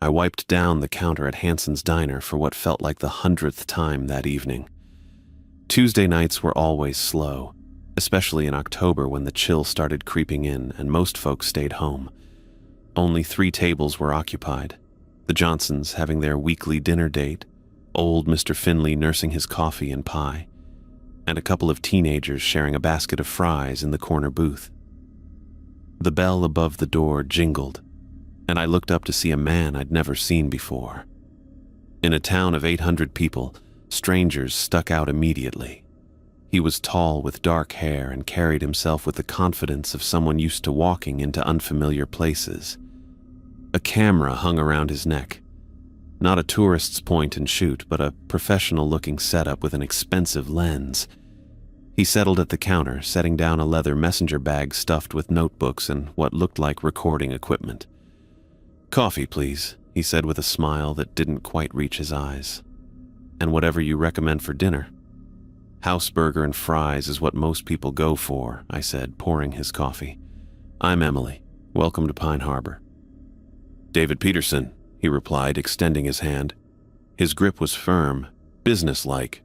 I wiped down the counter at Hanson's Diner for what felt like the 100th time that evening. Tuesday nights were always slow, especially in October when the chill started creeping in and most folks stayed home. Only 3 tables were occupied, the Johnsons having their weekly dinner date, old Mr. Finley nursing his coffee and pie, and a couple of teenagers sharing a basket of fries in the corner booth. The bell above the door jingled, and I looked up to see a man I'd never seen before. In a town of 800 people, strangers stuck out immediately. He was tall with dark hair and carried himself with the confidence of someone used to walking into unfamiliar places. A camera hung around his neck. Not a tourist's point and shoot, but a professional-looking setup with an expensive lens. He settled at the counter, setting down a leather messenger bag stuffed with notebooks and what looked like recording equipment. "Coffee, please," he said with a smile that didn't quite reach his eyes. "And whatever you recommend for dinner." "House burger and fries is what most people go for," I said, pouring his coffee. "I'm Emily. Welcome to Pine Harbor." "David Peterson," he replied, extending his hand. His grip was firm, businesslike.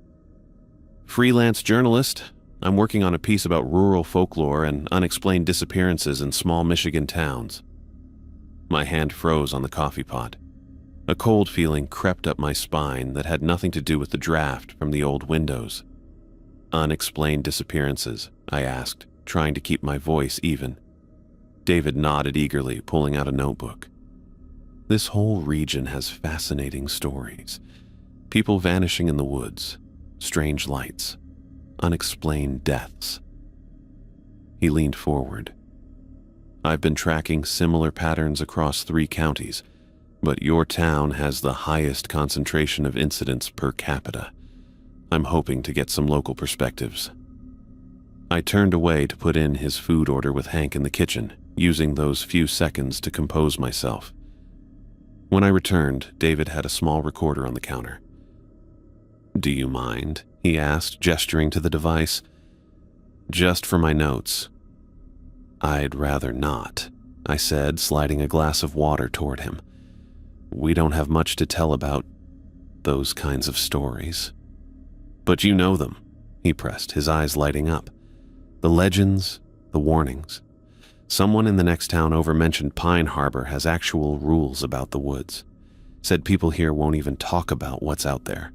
"Freelance journalist. I'm working on a piece about rural folklore and unexplained disappearances in small Michigan towns." My hand froze on the coffee pot. A cold feeling crept up my spine that had nothing to do with the draft from the old windows. "Unexplained disappearances?" I asked, trying to keep my voice even. David nodded eagerly, pulling out a notebook. "This whole region has fascinating stories. People vanishing in the woods, strange lights, unexplained deaths." He leaned forward. "I've been tracking similar patterns across 3 counties, but your town has the highest concentration of incidents per capita. I'm hoping to get some local perspectives." I turned away to put in his food order with Hank in the kitchen, using those few seconds to compose myself. When I returned, David had a small recorder on the counter. "Do you mind?" he asked, gesturing to the device. "Just for my notes." "I'd rather not," I said, sliding a glass of water toward him. "We don't have much to tell about those kinds of stories." "But you know them," he pressed, his eyes lighting up. "The legends, the warnings. Someone in the next town over mentioned Pine Harbor has actual rules about the woods. Said people here won't even talk about what's out there."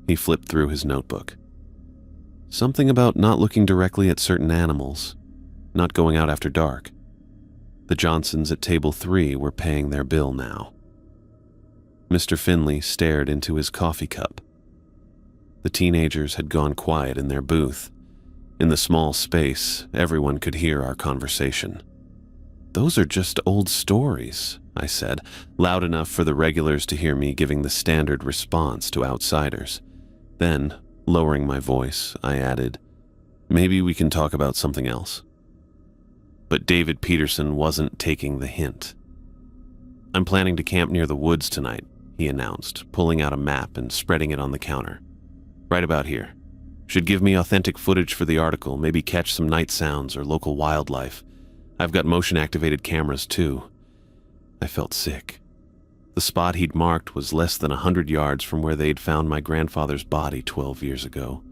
He flipped through his notebook. "Something about not looking directly at certain animals, not going out after dark. The Johnsons at table 3 were paying their bill now." Mr. Finley stared into his coffee cup. The teenagers had gone quiet in their booth. In the small space, everyone could hear our conversation. "Those are just old stories," I said, loud enough for the regulars to hear me giving the standard response to outsiders. Then, lowering my voice, I added, "Maybe we can talk about something else." But David Peterson wasn't taking the hint. "I'm planning to camp near the woods tonight," he announced, pulling out a map and spreading it on the counter. "Right about here. Should give me authentic footage for the article, maybe catch some night sounds or local wildlife. I've got motion-activated cameras too." I felt sick. The spot he'd marked was less than 100 yards from where they'd found my grandfather's body 12 years ago,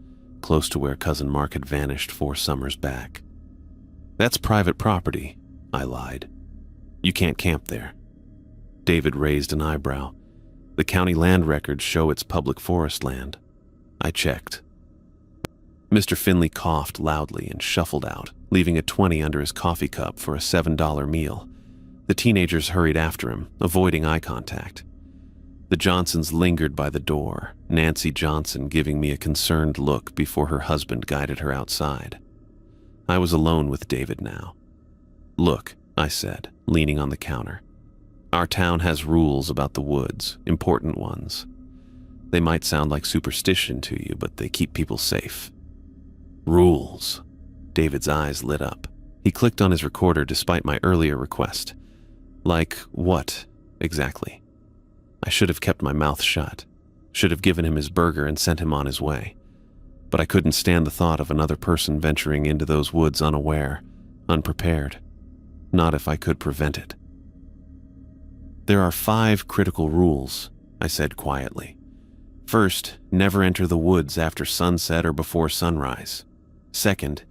close to where Cousin Mark had vanished 4 summers back. "That's private property," I lied. "You can't camp there." David raised an eyebrow. "The county land records show it's public forest land." I checked. Mr. Finley coughed loudly and shuffled out, leaving a 20 under his coffee cup for a $7 meal. The teenagers hurried after him, avoiding eye contact. The Johnsons lingered by the door, Nancy Johnson giving me a concerned look before her husband guided her outside. I was alone with David now. "Look," I said, leaning on the counter. "Our town has rules about the woods, important ones. They might sound like superstition to you, but they keep people safe." "Rules." David's eyes lit up. He clicked on his recorder despite my earlier request. "Like what, exactly?" I should have kept my mouth shut, should have given him his burger and sent him on his way. But I couldn't stand the thought of another person venturing into those woods unaware, unprepared. Not if I could prevent it. There are 5 critical rules, I said quietly. First, never enter the woods after sunset or before sunrise. Second,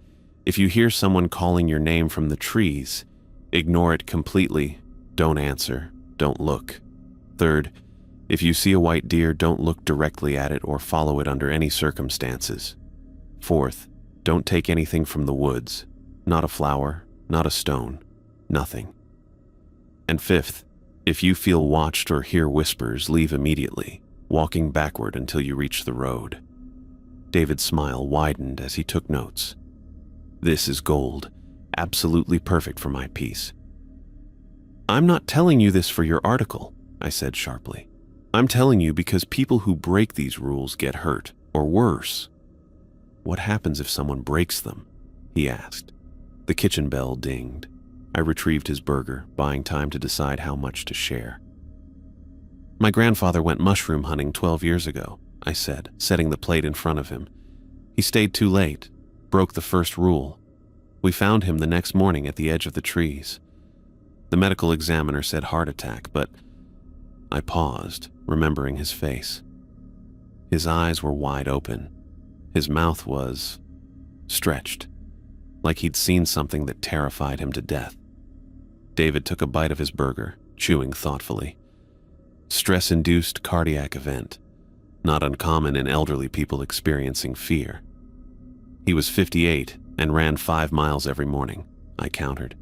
if you hear someone calling your name from the trees, ignore it completely. Don't answer. Don't look. Third, if you see a white deer, don't look directly at it or follow it under any circumstances. Fourth, don't take anything from the woods. Not a flower, not a stone, nothing. And fifth, if you feel watched or hear whispers, leave immediately, walking backward until you reach the road. David's smile widened as he took notes. This is gold, absolutely perfect for my piece. I'm not telling you this for your article, I said sharply. I'm telling you because people who break these rules get hurt, or worse. What happens if someone breaks them? He asked. The kitchen bell dinged. I retrieved his burger, buying time to decide how much to share. My grandfather went mushroom hunting 12 years ago, I said, setting the plate in front of him. He stayed too late, broke the first rule. We found him the next morning at the edge of the trees. The medical examiner said heart attack, but I paused, remembering his face. His eyes were wide open. His mouth was stretched, like he'd seen something that terrified him to death. David took a bite of his burger, chewing thoughtfully. Stress-induced cardiac event, not uncommon in elderly people experiencing fear. He was 58 and ran 5 miles every morning, I countered.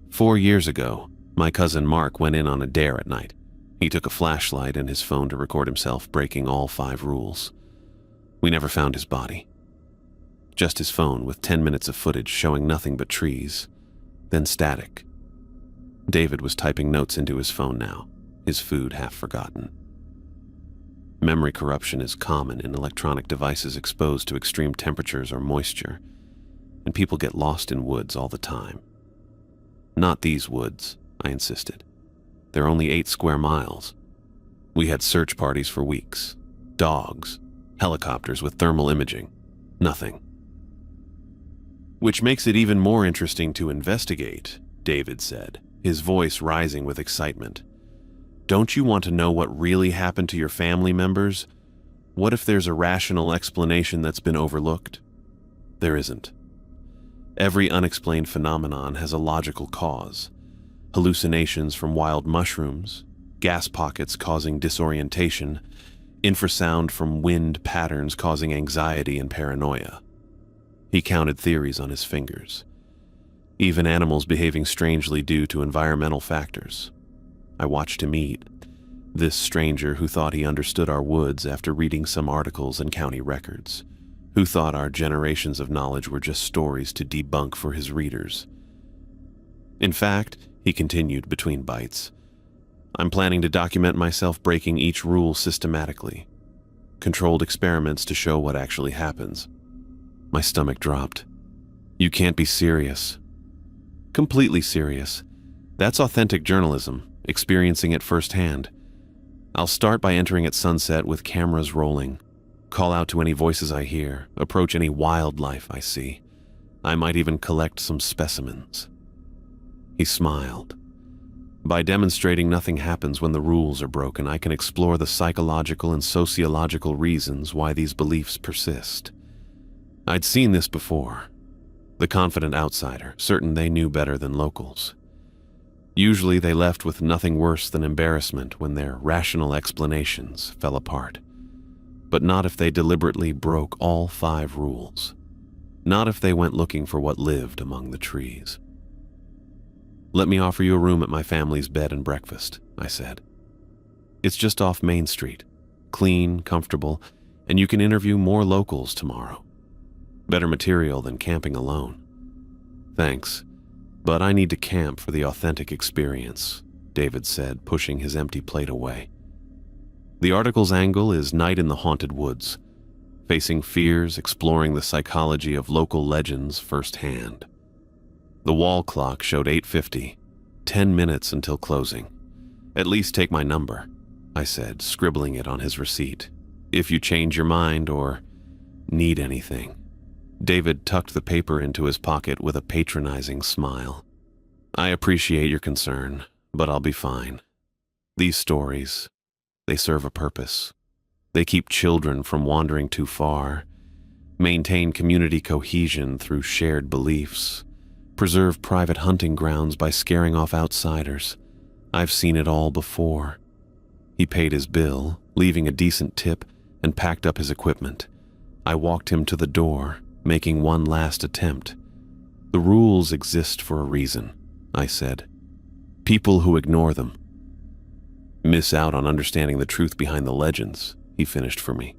4 years ago, my cousin Mark went in on a dare at night. He took a flashlight and his phone to record himself breaking all 5 rules. We never found his body. Just his phone with 10 minutes of footage showing nothing but trees, then static. David was typing notes into his phone now, his food half forgotten. Memory corruption is common in electronic devices exposed to extreme temperatures or moisture, and people get lost in woods all the time. Not these woods, I insisted. They're only 8 square miles. We had search parties for weeks. Dogs, helicopters with thermal imaging. Nothing. Which makes it even more interesting to investigate, David said, his voice rising with excitement. Don't you want to know what really happened to your family members? What if there's a rational explanation that's been overlooked? There isn't. Every unexplained phenomenon has a logical cause. Hallucinations from wild mushrooms, gas pockets causing disorientation, infrasound from wind patterns causing anxiety and paranoia. He counted theories on his fingers. Even animals behaving strangely due to environmental factors. I watched him eat. This stranger who thought he understood our woods after reading some articles and county records, who thought our generations of knowledge were just stories to debunk for his readers. In fact, he continued between bites, I'm planning to document myself breaking each rule systematically. Controlled experiments to show what actually happens. My stomach dropped. You can't be serious. Completely serious. That's authentic journalism, experiencing it firsthand. I'll start by entering at sunset with cameras rolling. Call out to any voices I hear, approach any wildlife I see. I might even collect some specimens. He smiled. By demonstrating nothing happens when the rules are broken, I can explore the psychological and sociological reasons why these beliefs persist. I'd seen this before. The confident outsider, certain they knew better than locals. Usually they left with nothing worse than embarrassment when their rational explanations fell apart. But not if they deliberately broke all 5 rules. Not if they went looking for what lived among the trees. Let me offer you a room at my family's bed and breakfast, I said. It's just off Main Street, clean, comfortable, and you can interview more locals tomorrow. Better material than camping alone. Thanks, but I need to camp for the authentic experience, David said, pushing his empty plate away. The article's angle is Night in the Haunted Woods, facing fears, exploring the psychology of local legends firsthand. The wall clock showed 8:50, 10 minutes until closing. At least take my number, I said, scribbling it on his receipt. If you change your mind or need anything. David tucked the paper into his pocket with a patronizing smile. I appreciate your concern, but I'll be fine. These stories, they serve a purpose. They keep children from wandering too far, maintain community cohesion through shared beliefs, preserve private hunting grounds by scaring off outsiders. I've seen it all before. He paid his bill, leaving a decent tip, and packed up his equipment. I walked him to the door, making one last attempt. The rules exist for a reason, I said. People who ignore them miss out on understanding the truth behind the legends, he finished for me.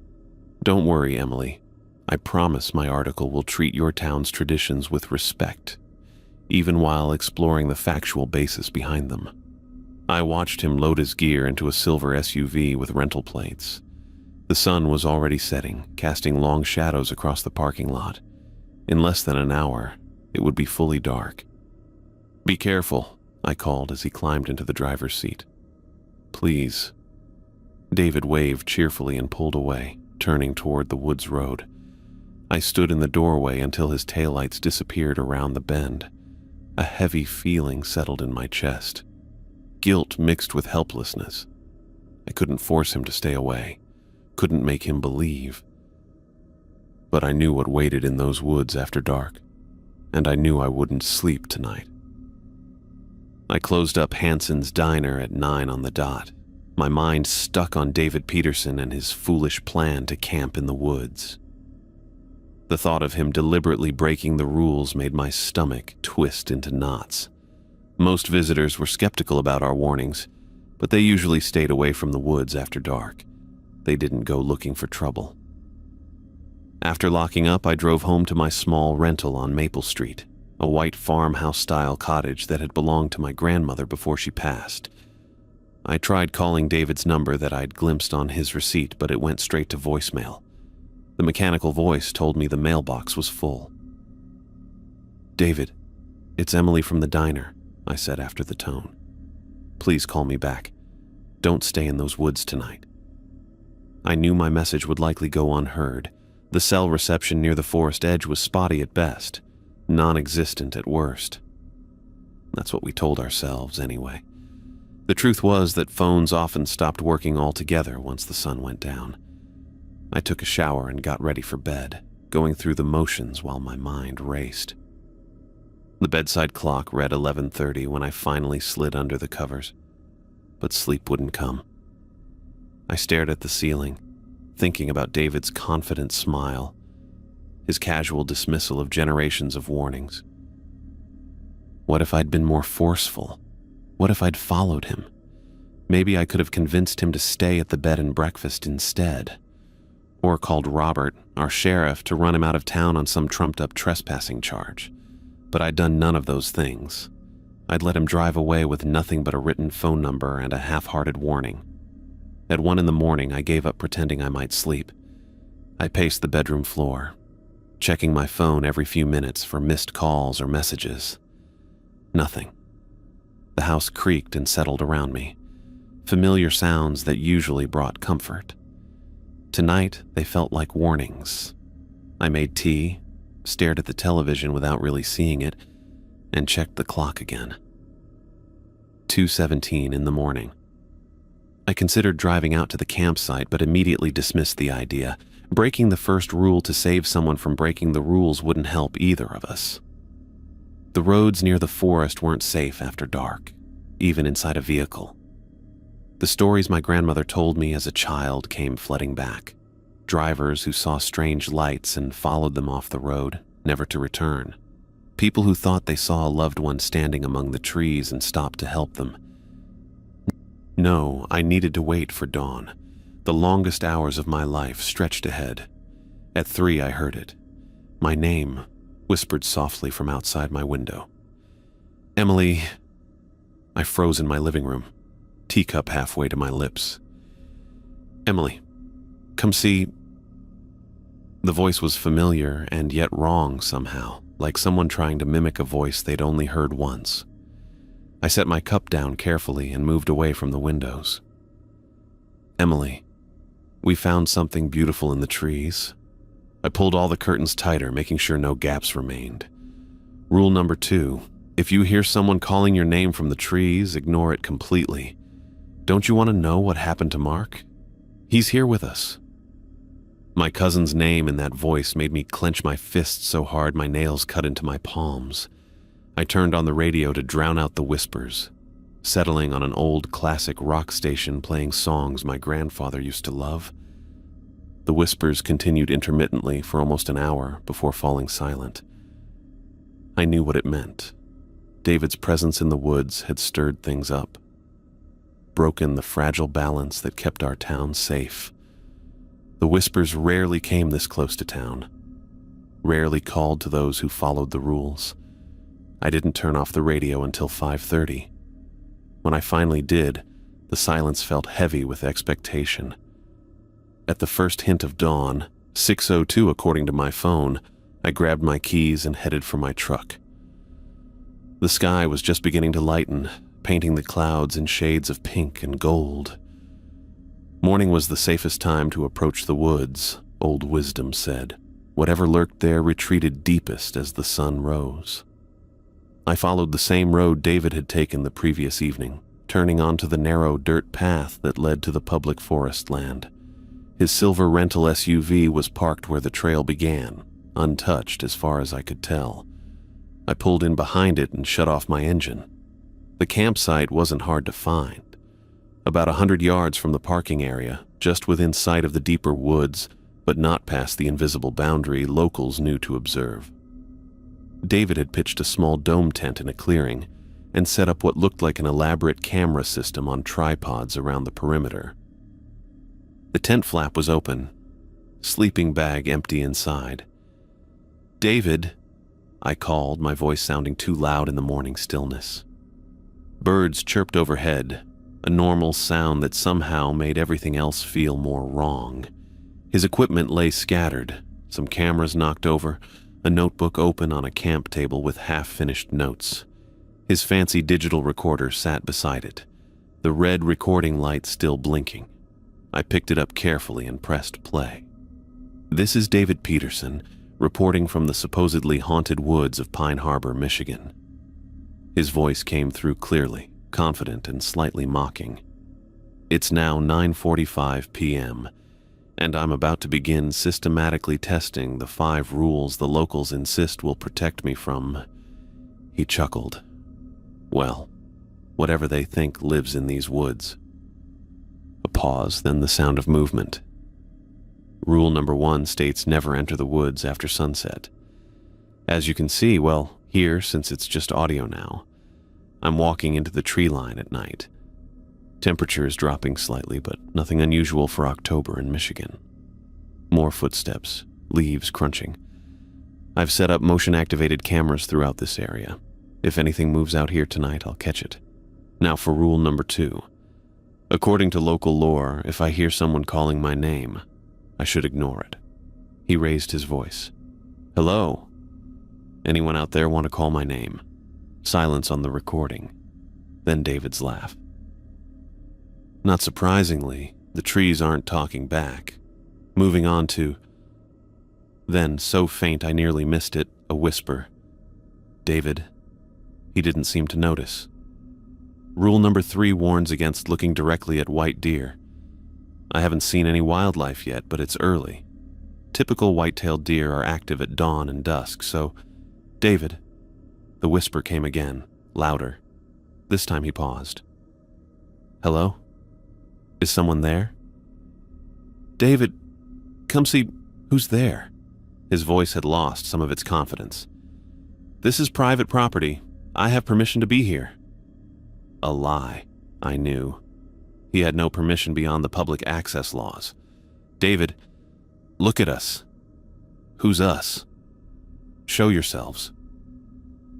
Don't worry, Emily. I promise my article will treat your town's traditions with respect, even while exploring the factual basis behind them. I watched him load his gear into a silver SUV with rental plates. The sun was already setting, casting long shadows across the parking lot. In less than an hour, it would be fully dark. Be careful, I called as he climbed into the driver's seat. Please. David waved cheerfully and pulled away, turning toward the woods road. I stood in the doorway until his taillights disappeared around the bend. A heavy feeling settled in my chest. Guilt mixed with helplessness. I couldn't force him to stay away, couldn't make him believe. But I knew what waited in those woods after dark, and I knew I wouldn't sleep tonight. I closed up Hanson's Diner at 9 on the dot, my mind stuck on David Peterson and his foolish plan to camp in the woods. The thought of him deliberately breaking the rules made my stomach twist into knots. Most visitors were skeptical about our warnings, but they usually stayed away from the woods after dark. They didn't go looking for trouble. After locking up, I drove home to my small rental on Maple Street, a white farmhouse-style cottage that had belonged to my grandmother before she passed. I tried calling David's number that I'd glimpsed on his receipt, but it went straight to voicemail. The mechanical voice told me the mailbox was full. David, it's Emily from the diner, I said after the tone. Please call me back. Don't stay in those woods tonight. I knew my message would likely go unheard. The cell reception near the forest edge was spotty at best, non-existent at worst. That's what we told ourselves anyway. The truth was that phones often stopped working altogether once the sun went down. I took a shower and got ready for bed, going through the motions while my mind raced. The bedside clock read 11:30 when I finally slid under the covers, but sleep wouldn't come. I stared at the ceiling, thinking about David's confident smile, his casual dismissal of generations of warnings. What if I'd been more forceful? What if I'd followed him? Maybe I could have convinced him to stay at the bed and breakfast instead, or called Robert, our sheriff, to run him out of town on some trumped-up trespassing charge. But I'd done none of those things. I'd let him drive away with nothing but a written phone number and a half-hearted warning. At 1 a.m, I gave up pretending I might sleep. I paced the bedroom floor, checking my phone every few minutes for missed calls or messages. Nothing. The house creaked and settled around me, familiar sounds that usually brought comfort. Tonight, they felt like warnings. I made tea, stared at the television without really seeing it, and checked the clock again. 2:17 in the morning. I considered driving out to the campsite, but immediately dismissed the idea. Breaking the first rule to save someone from breaking the rules wouldn't help either of us. The roads near the forest weren't safe after dark, even inside a vehicle. The stories my grandmother told me as a child came flooding back. Drivers who saw strange lights and followed them off the road, never to return. People who thought they saw a loved one standing among the trees and stopped to help them. No, I needed to wait for dawn. The longest hours of my life stretched ahead. At 3, I heard it. My name, whispered softly from outside my window. Emily. I froze in my living room, teacup halfway to my lips. Emily, come see. The voice was familiar and yet wrong somehow, like someone trying to mimic a voice they'd only heard once. I set my cup down carefully and moved away from the windows. Emily, we found something beautiful in the trees. I pulled all the curtains tighter, making sure no gaps remained. Rule number 2, if you hear someone calling your name from the trees, ignore it completely. Don't you want to know what happened to Mark? He's here with us." My cousin's name in that voice made me clench my fists so hard my nails cut into my palms. I turned on the radio to drown out the whispers, settling on an old classic rock station playing songs my grandfather used to love. The whispers continued intermittently for almost an hour before falling silent. I knew what it meant. David's presence in the woods had stirred things up, broken the fragile balance that kept our town safe. The whispers rarely came this close to town, rarely called to those who followed the rules. I didn't turn off the radio until 5:30. When I finally did, the silence felt heavy with expectation. At the first hint of dawn, 6:02 according to my phone, I grabbed my keys and headed for my truck. The sky was just beginning to lighten, painting the clouds in shades of pink and gold. Morning was the safest time to approach the woods, old wisdom said. Whatever lurked there retreated deepest as the sun rose. I followed the same road David had taken the previous evening, turning onto the narrow dirt path that led to the public forest land. His silver rental SUV was parked where the trail began, untouched as far as I could tell. I pulled in behind it and shut off my engine. The campsite wasn't hard to find. About 100 yards from the parking area, just within sight of the deeper woods, but not past the invisible boundary locals knew to observe. David had pitched a small dome tent in a clearing and set up what looked like an elaborate camera system on tripods around the perimeter. The tent flap was open, sleeping bag empty inside. "David," I called, my voice sounding too loud in the morning stillness. Birds chirped overhead, a normal sound that somehow made everything else feel more wrong. His equipment lay scattered, some cameras knocked over, a notebook open on a camp table with half-finished notes. His fancy digital recorder sat beside it, the red recording light still blinking. I picked it up carefully and pressed play. "This is David Peterson, reporting from the supposedly haunted woods of Pine Harbor, Michigan." His voice came through clearly, confident and slightly mocking. "It's now 9:45 p.m., and I'm about to begin systematically testing the 5 rules the locals insist will protect me from." He chuckled. "Well, whatever they think lives in these woods." A pause, then the sound of movement. Rule number 1 states never enter the woods after sunset. As you can see, well, here, since it's just audio now, I'm walking into the tree line at night. Temperature is dropping slightly, but nothing unusual for October in Michigan. More footsteps, leaves crunching. I've set up motion-activated cameras throughout this area. If anything moves out here tonight, I'll catch it. Now for rule number 2. According to local lore, if I hear someone calling my name, I should ignore it. He raised his voice. "Hello? Anyone out there want to call my name?" Silence on the recording. Then David's laugh. Not surprisingly, the trees aren't talking back. Moving on to... Then, so faint I nearly missed it, a whisper. "David." He didn't seem to notice. Rule number 3 warns against looking directly at white deer. I haven't seen any wildlife yet, but it's early. Typical white-tailed deer are active at dawn and dusk, so... "David." The whisper came again, louder. This time he paused. "Hello? Is someone there?" "David, come see who's there." His voice had lost some of its confidence. "This is private property. I have permission to be here." A lie, I knew. He had no permission beyond the public access laws. "David, look at us." "Who's us?" "Show yourselves."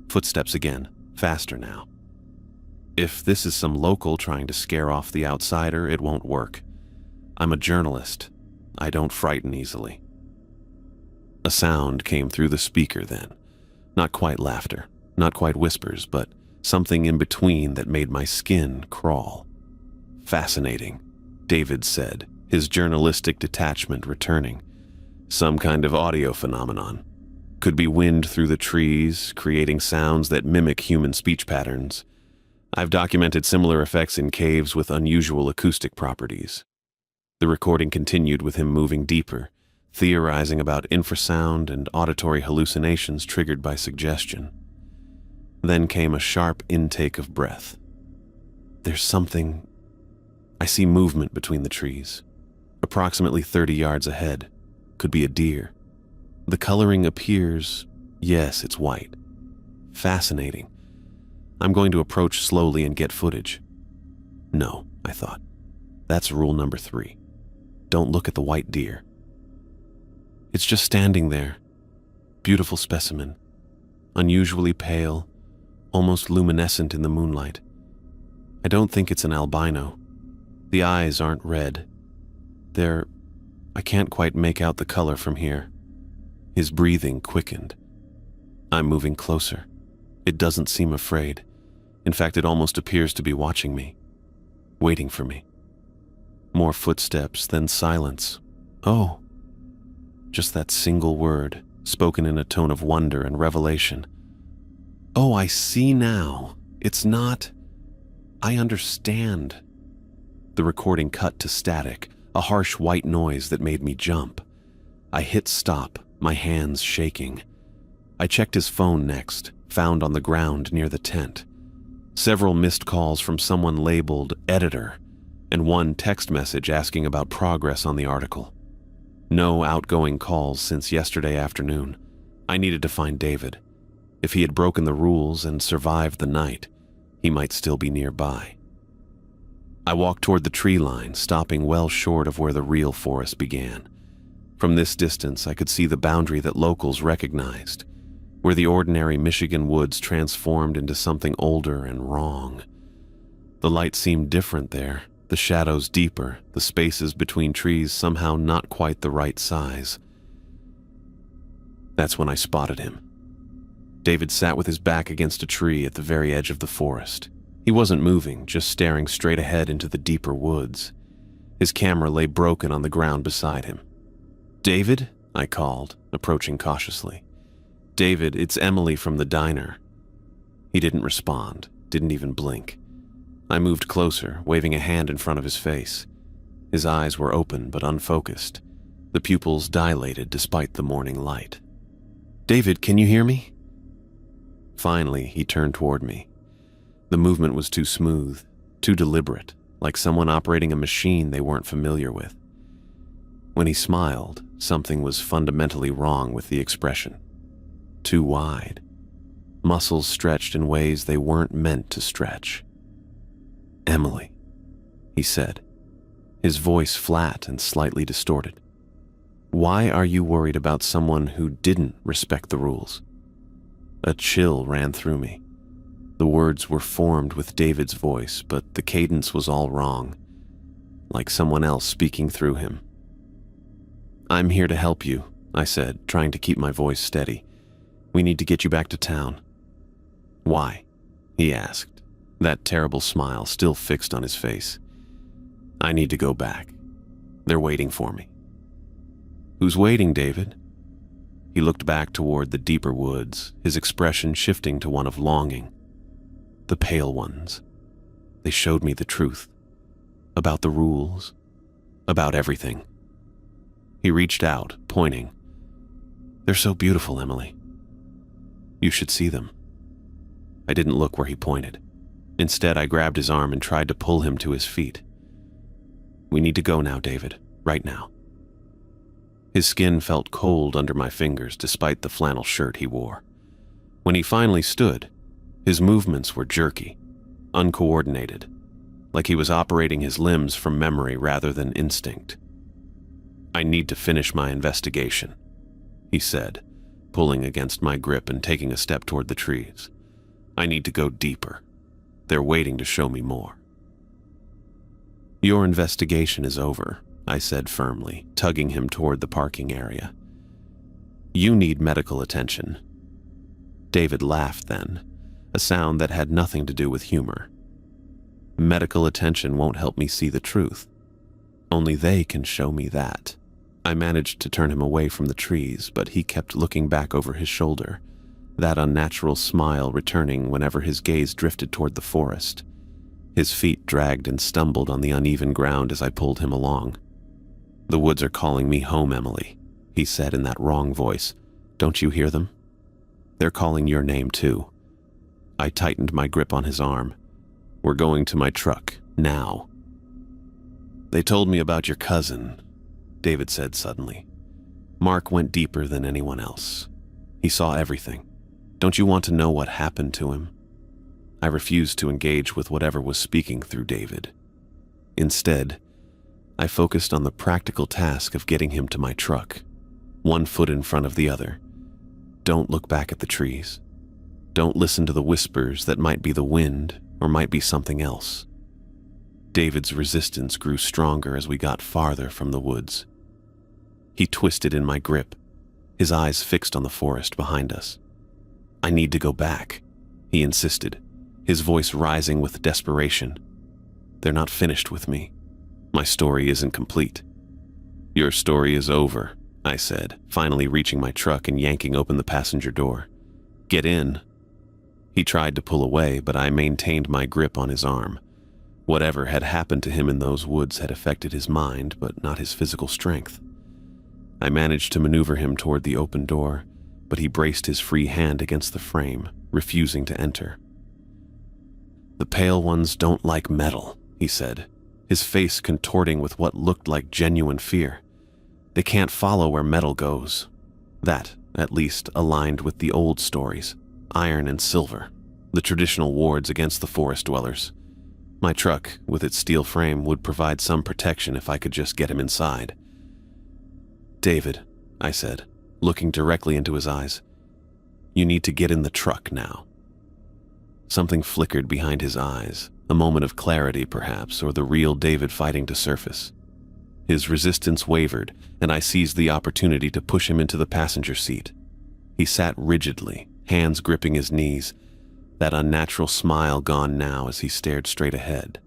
Footsteps again, faster now. If this is some local trying to scare off the outsider, it won't work. I'm a journalist. I don't frighten easily. A sound came through the speaker then. Not quite laughter, not quite whispers, but something in between that made my skin crawl. "Fascinating," David said, his journalistic detachment returning. "Some kind of audio phenomenon. Could be wind through the trees, creating sounds that mimic human speech patterns. I've documented similar effects in caves with unusual acoustic properties. The recording continued with him moving deeper, theorizing about infrasound and auditory hallucinations triggered by suggestion. Then came a sharp intake of breath. There's something. I see movement between the trees. Approximately 30 yards ahead. Could be a deer. The coloring appears, yes, it's white. Fascinating. I'm going to approach slowly and get footage. No, I thought. That's rule number 3. Don't look at the white deer. It's just standing there. Beautiful specimen. Unusually pale, almost luminescent in the moonlight. I don't think it's an albino. The eyes aren't red. I can't quite make out the color from here. His breathing quickened. I'm moving closer. It doesn't seem afraid. In fact, it almost appears to be watching me, waiting for me. More footsteps, then silence. Oh. Just that single word, spoken in a tone of wonder and revelation. Oh, I see now. It's not. I understand. The recording cut to static, a harsh white noise that made me jump. I hit stop, my hands shaking. I checked his phone next, found on the ground near the tent. Several missed calls from someone labeled editor, and one text message asking about progress on the article. No outgoing calls since yesterday afternoon. I needed to find David. If he had broken the rules and survived the night, he might still be nearby. I walked toward the tree line, stopping well short of where the real forest began. From this distance, I could see the boundary that locals recognized, where the ordinary Michigan woods transformed into something older and wrong. The light seemed different there, the shadows deeper, the spaces between trees somehow not quite the right size. That's when I spotted him. David sat with his back against a tree at the very edge of the forest. He wasn't moving, just staring straight ahead into the deeper woods. His camera lay broken on the ground beside him. "David?" I called, approaching cautiously. "David, it's Emily from the diner." He didn't respond, didn't even blink. I moved closer, waving a hand in front of his face. His eyes were open but unfocused, the pupils dilated despite the morning light. "David, can you hear me?" Finally, he turned toward me. The movement was too smooth, too deliberate, like someone operating a machine they weren't familiar with. When he smiled, something was fundamentally wrong with the expression. Too wide. Muscles stretched in ways they weren't meant to stretch. "Emily," he said, his voice flat and slightly distorted. "Why are you worried about someone who didn't respect the rules?" A chill ran through me. The words were formed with David's voice, but the cadence was all wrong, like someone else speaking through him. "I'm here to help you," I said, trying to keep my voice steady. "We need to get you back to town." "Why?" he asked, that terrible smile still fixed on his face. "I need to go back. They're waiting for me." "Who's waiting, David?" He looked back toward the deeper woods, his expression shifting to one of longing. "The pale ones. They showed me the truth. About the rules. About everything." He reached out, pointing. "They're so beautiful, Emily. You should see them." I didn't look where he pointed. Instead, I grabbed his arm and tried to pull him to his feet. "We need to go now, David. Right now." His skin felt cold under my fingers despite the flannel shirt he wore. When he finally stood, his movements were jerky, uncoordinated, like he was operating his limbs from memory rather than instinct. "I need to finish my investigation," he said, pulling against my grip and taking a step toward the trees. "I need to go deeper. They're waiting to show me more." "Your investigation is over," I said firmly, tugging him toward the parking area. "You need medical attention." David laughed then, a sound that had nothing to do with humor. "Medical attention won't help me see the truth. Only they can show me that." I managed to turn him away from the trees, but he kept looking back over his shoulder, that unnatural smile returning whenever his gaze drifted toward the forest. His feet dragged and stumbled on the uneven ground as I pulled him along. "The woods are calling me home, Emily," he said in that wrong voice. "Don't you hear them? They're calling your name too." I tightened my grip on his arm. "We're going to my truck, now." "They told me about your cousin," David said suddenly. "Mark went deeper than anyone else. He saw everything. Don't you want to know what happened to him?" I refused to engage with whatever was speaking through David. Instead, I focused on the practical task of getting him to my truck, one foot in front of the other. Don't look back at the trees. Don't listen to the whispers that might be the wind or might be something else. David's resistance grew stronger as we got farther from the woods. He twisted in my grip, his eyes fixed on the forest behind us. "I need to go back," he insisted, his voice rising with desperation. "They're not finished with me. My story isn't complete." "Your story is over," I said, finally reaching my truck and yanking open the passenger door. "Get in." He tried to pull away, but I maintained my grip on his arm. Whatever had happened to him in those woods had affected his mind, but not his physical strength. I managed to maneuver him toward the open door, but he braced his free hand against the frame, refusing to enter. "The Pale Ones don't like metal," he said, his face contorting with what looked like genuine fear. "They can't follow where metal goes." That, at least, aligned with the old stories, iron and silver, the traditional wards against the forest dwellers. My truck, with its steel frame, would provide some protection if I could just get him inside. "David," I said, looking directly into his eyes, "you need to get in the truck now." Something flickered behind his eyes, a moment of clarity perhaps, or the real David fighting to surface. His resistance wavered, and I seized the opportunity to push him into the passenger seat. He sat rigidly, hands gripping his knees, that unnatural smile gone now as he stared straight ahead.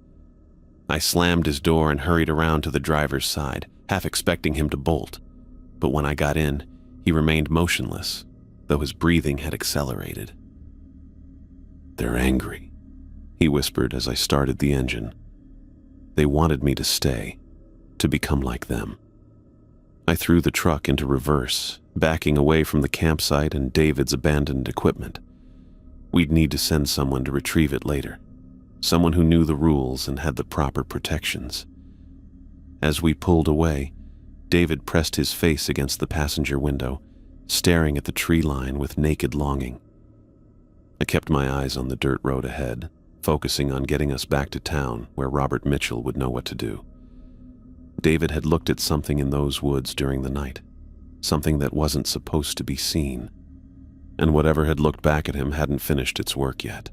I slammed his door and hurried around to the driver's side, half expecting him to bolt. But when I got in, he remained motionless, though his breathing had accelerated. "They're angry," he whispered as I started the engine. "They wanted me to stay, to become like them." I threw the truck into reverse, backing away from the campsite and David's abandoned equipment. We'd need to send someone to retrieve it later, someone who knew the rules and had the proper protections. As we pulled away, David pressed his face against the passenger window, staring at the tree line with naked longing. I kept my eyes on the dirt road ahead, focusing on getting us back to town where Robert Mitchell would know what to do. David had looked at something in those woods during the night, something that wasn't supposed to be seen, and whatever had looked back at him hadn't finished its work yet.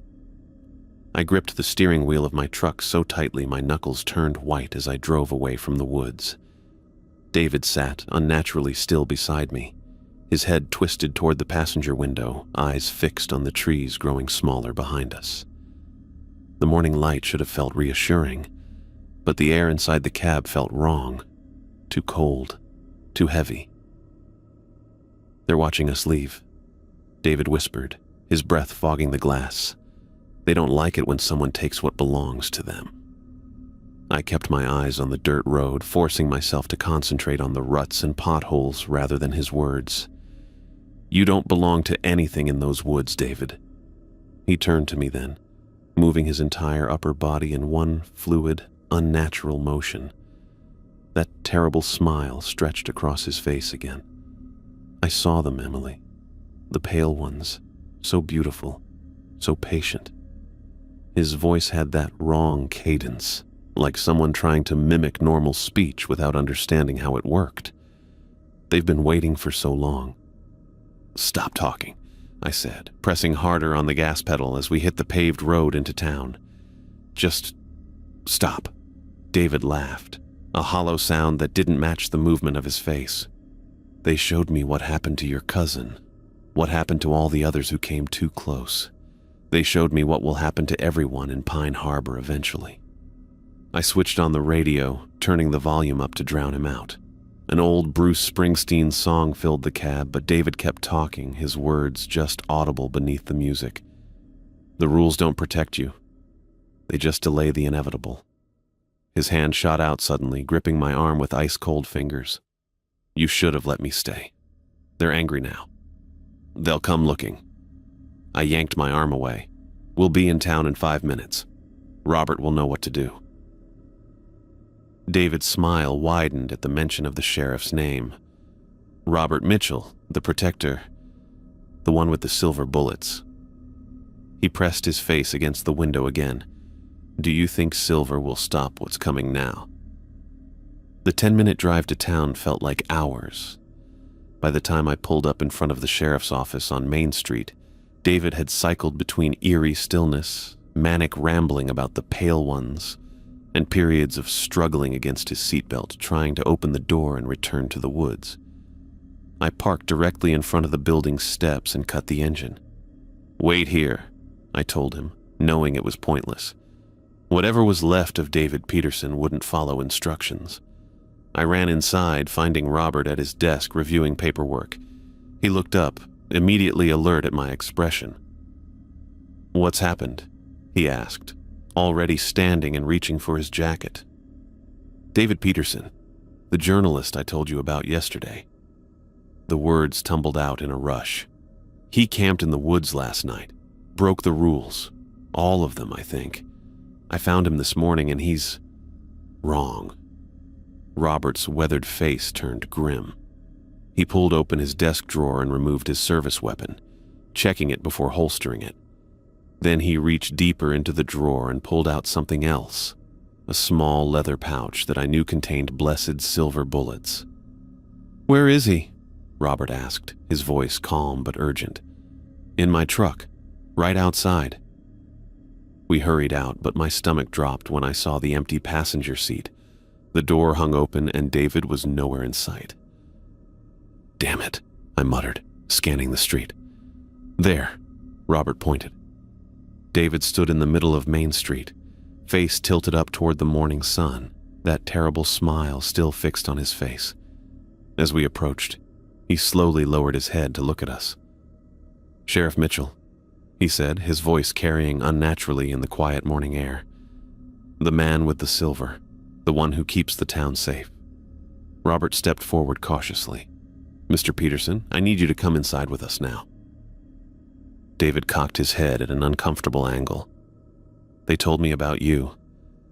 I gripped the steering wheel of my truck so tightly my knuckles turned white as I drove away from the woods. David sat unnaturally still beside me, his head twisted toward the passenger window, eyes fixed on the trees growing smaller behind us. The morning light should have felt reassuring, but the air inside the cab felt wrong, too cold, too heavy. "They're watching us leave," David whispered, his breath fogging the glass. "They don't like it when someone takes what belongs to them." I kept my eyes on the dirt road, forcing myself to concentrate on the ruts and potholes rather than his words. "You don't belong to anything in those woods, David." He turned to me then, moving his entire upper body in one fluid, unnatural motion. That terrible smile stretched across his face again. "I saw them, Emily. The Pale Ones, so beautiful, so patient." His voice had that wrong cadence, like someone trying to mimic normal speech without understanding how it worked. "They've been waiting for so long." "Stop talking," I said, pressing harder on the gas pedal as we hit the paved road into town. "Just stop." David laughed, a hollow sound that didn't match the movement of his face. "They showed me what happened to your cousin, what happened to all the others who came too close. They showed me what will happen to everyone in Pine Harbor eventually." I switched on the radio, turning the volume up to drown him out. An old Bruce Springsteen song filled the cab, but David kept talking, his words just audible beneath the music. The rules don't protect you. They just delay the inevitable. His hand shot out suddenly, gripping my arm with ice-cold fingers. You should have let me stay. They're angry now. They'll come looking. I yanked my arm away. We'll be in town in 5 minutes. Robert will know what to do. David's smile widened at the mention of the sheriff's name. Robert Mitchell, the protector, the one with the silver bullets. He pressed his face against the window again. Do you think Silver will stop what's coming now? The 10-minute drive to town felt like hours. By the time I pulled up in front of the sheriff's office on Main Street, David had cycled between eerie stillness, manic rambling about the Pale Ones, and periods of struggling against his seatbelt, trying to open the door and return to the woods. I parked directly in front of the building's steps and cut the engine. Wait here, I told him, knowing it was pointless. Whatever was left of David Peterson wouldn't follow instructions. I ran inside, finding Robert at his desk reviewing paperwork. He looked up, immediately alert at my expression. What's happened? He asked, already standing and reaching for his jacket. David Peterson, the journalist I told you about yesterday. The words tumbled out in a rush. He camped in the woods last night, broke the rules. All of them, I think. I found him this morning and he's wrong. Robert's weathered face turned grim. He pulled open his desk drawer and removed his service weapon, checking it before holstering it. Then he reached deeper into the drawer and pulled out something else, a small leather pouch that I knew contained blessed silver bullets. Where is he? Robert asked, his voice calm but urgent. In my truck, right outside. We hurried out, but my stomach dropped when I saw the empty passenger seat. The door hung open and David was nowhere in sight. Damn it, I muttered, scanning the street. There, Robert pointed. David stood in the middle of Main Street, face tilted up toward the morning sun, that terrible smile still fixed on his face. As we approached, he slowly lowered his head to look at us. Sheriff Mitchell, he said, his voice carrying unnaturally in the quiet morning air. The man with the silver, the one who keeps the town safe. Robert stepped forward cautiously. Mr. Peterson, I need you to come inside with us now. David cocked his head at an uncomfortable angle. They told me about you,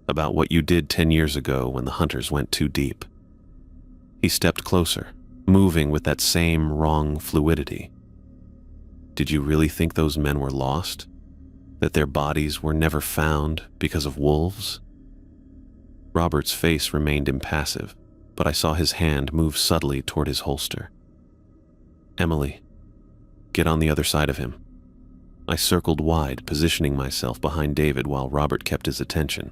about what you did 10 years ago when the hunters went too deep. He stepped closer, moving with that same wrong fluidity. Did you really think those men were lost? That their bodies were never found because of wolves? Robert's face remained impassive, but I saw his hand move subtly toward his holster. Emily, get on the other side of him. I circled wide, positioning myself behind David while Robert kept his attention.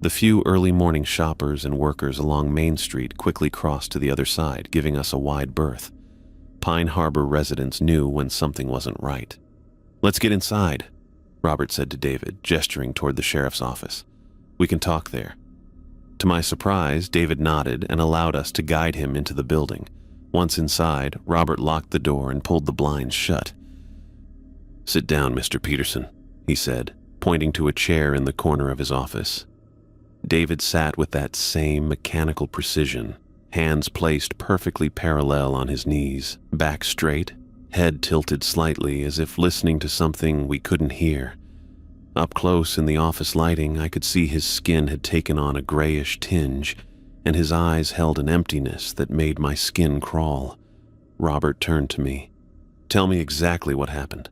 The few early morning shoppers and workers along Main Street quickly crossed to the other side, giving us a wide berth. Pine Harbor residents knew when something wasn't right. Let's get inside, Robert said to David, gesturing toward the sheriff's office. We can talk there. To my surprise, David nodded and allowed us to guide him into the building. Once inside, Robert locked the door and pulled the blinds shut. Sit down, Mr. Peterson, he said, pointing to a chair in the corner of his office. David sat with that same mechanical precision, hands placed perfectly parallel on his knees, back straight, head tilted slightly as if listening to something we couldn't hear. Up close in the office lighting, I could see his skin had taken on a grayish tinge, and his eyes held an emptiness that made my skin crawl. Robert turned to me. Tell me exactly what happened.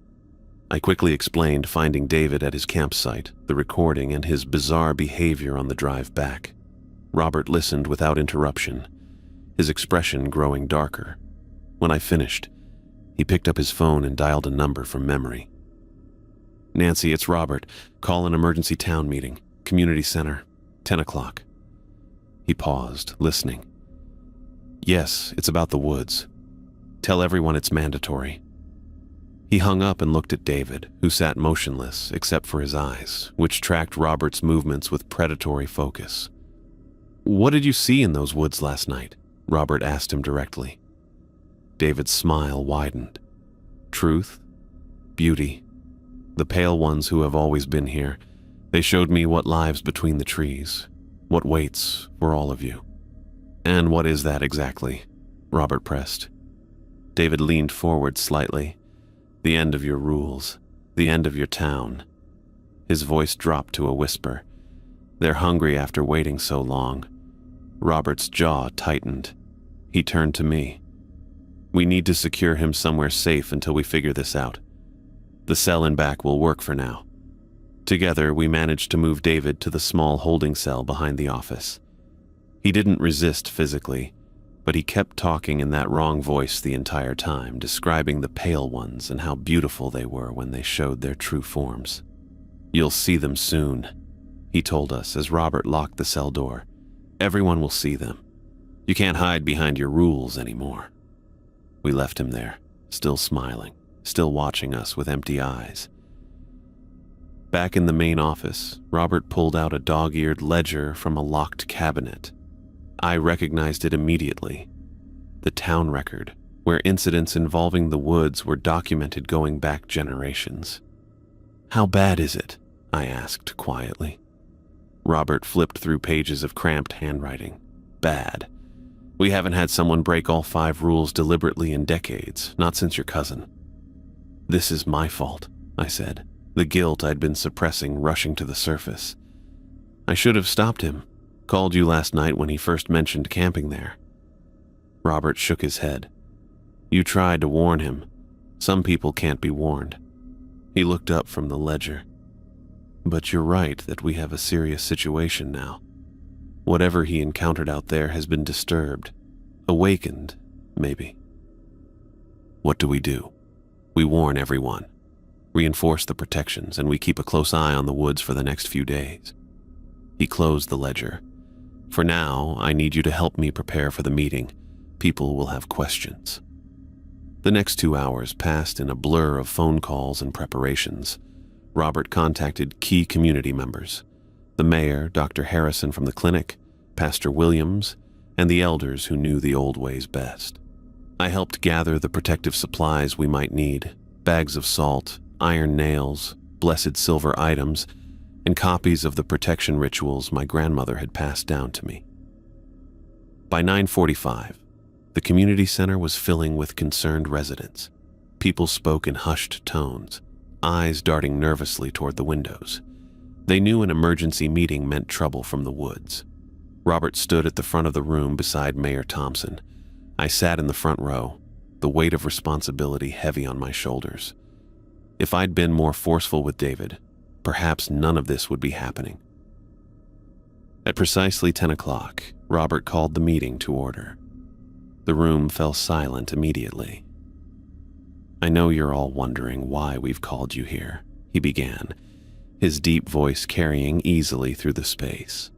I quickly explained finding David at his campsite, the recording, and his bizarre behavior on the drive back. Robert listened without interruption, his expression growing darker. When I finished, he picked up his phone and dialed a number from memory. Nancy, it's Robert. Call an emergency town meeting. Community Center, 10 o'clock. He paused, listening. Yes, it's about the woods. Tell everyone it's mandatory. He hung up and looked at David, who sat motionless except for his eyes, which tracked Robert's movements with predatory focus. What did you see in those woods last night? Robert asked him directly. David's smile widened. Truth? Beauty? The pale ones who have always been here, they showed me what lives between the trees, what waits for all of you. And what is that exactly? Robert pressed. David leaned forward slightly. The end of your rules, the end of your town. His voice dropped to a whisper. They're hungry after waiting so long. Robert's jaw tightened. He turned to me. We need to secure him somewhere safe until we figure this out. The cell in back will work for now. Together, we managed to move David to the small holding cell behind the office. He didn't resist physically, but he kept talking in that wrong voice the entire time, describing the pale ones and how beautiful they were when they showed their true forms. You'll see them soon, he told us as Robert locked the cell door. Everyone will see them. You can't hide behind your rules anymore. We left him there, still smiling, still watching us with empty eyes. Back in the main office, Robert pulled out a dog-eared ledger from a locked cabinet. I recognized it immediately. The town record, where incidents involving the woods were documented going back generations. How bad is it? I asked quietly. Robert flipped through pages of cramped handwriting. Bad. We haven't had someone break all 5 rules deliberately in decades, not since your cousin. This is my fault, I said, the guilt I'd been suppressing rushing to the surface. I should have stopped him, called you last night when he first mentioned camping there. Robert shook his head. You tried to warn him. Some people can't be warned. He looked up from the ledger. But you're right that we have a serious situation now. Whatever he encountered out there has been disturbed. Awakened, maybe. What do? We warn everyone. Reinforce the protections, and we keep a close eye on the woods for the next few days. He closed the ledger. For now, I need you to help me prepare for the meeting. People will have questions. The next 2 hours passed in a blur of phone calls and preparations. Robert contacted key community members. The mayor, Dr. Harrison from the clinic, Pastor Williams, and the elders who knew the old ways best. I helped gather the protective supplies we might need, bags of salt, iron nails, blessed silver items, and copies of the protection rituals my grandmother had passed down to me. By 9:45, the community center was filling with concerned residents. People spoke in hushed tones, eyes darting nervously toward the windows. They knew an emergency meeting meant trouble from the woods. Robert stood at the front of the room beside Mayor Thompson. I sat in the front row, the weight of responsibility heavy on my shoulders. If I'd been more forceful with David, perhaps none of this would be happening. At precisely 10 o'clock, Robert called the meeting to order. The room fell silent immediately. I know you're all wondering why we've called you here, he began, his deep voice carrying easily through the space.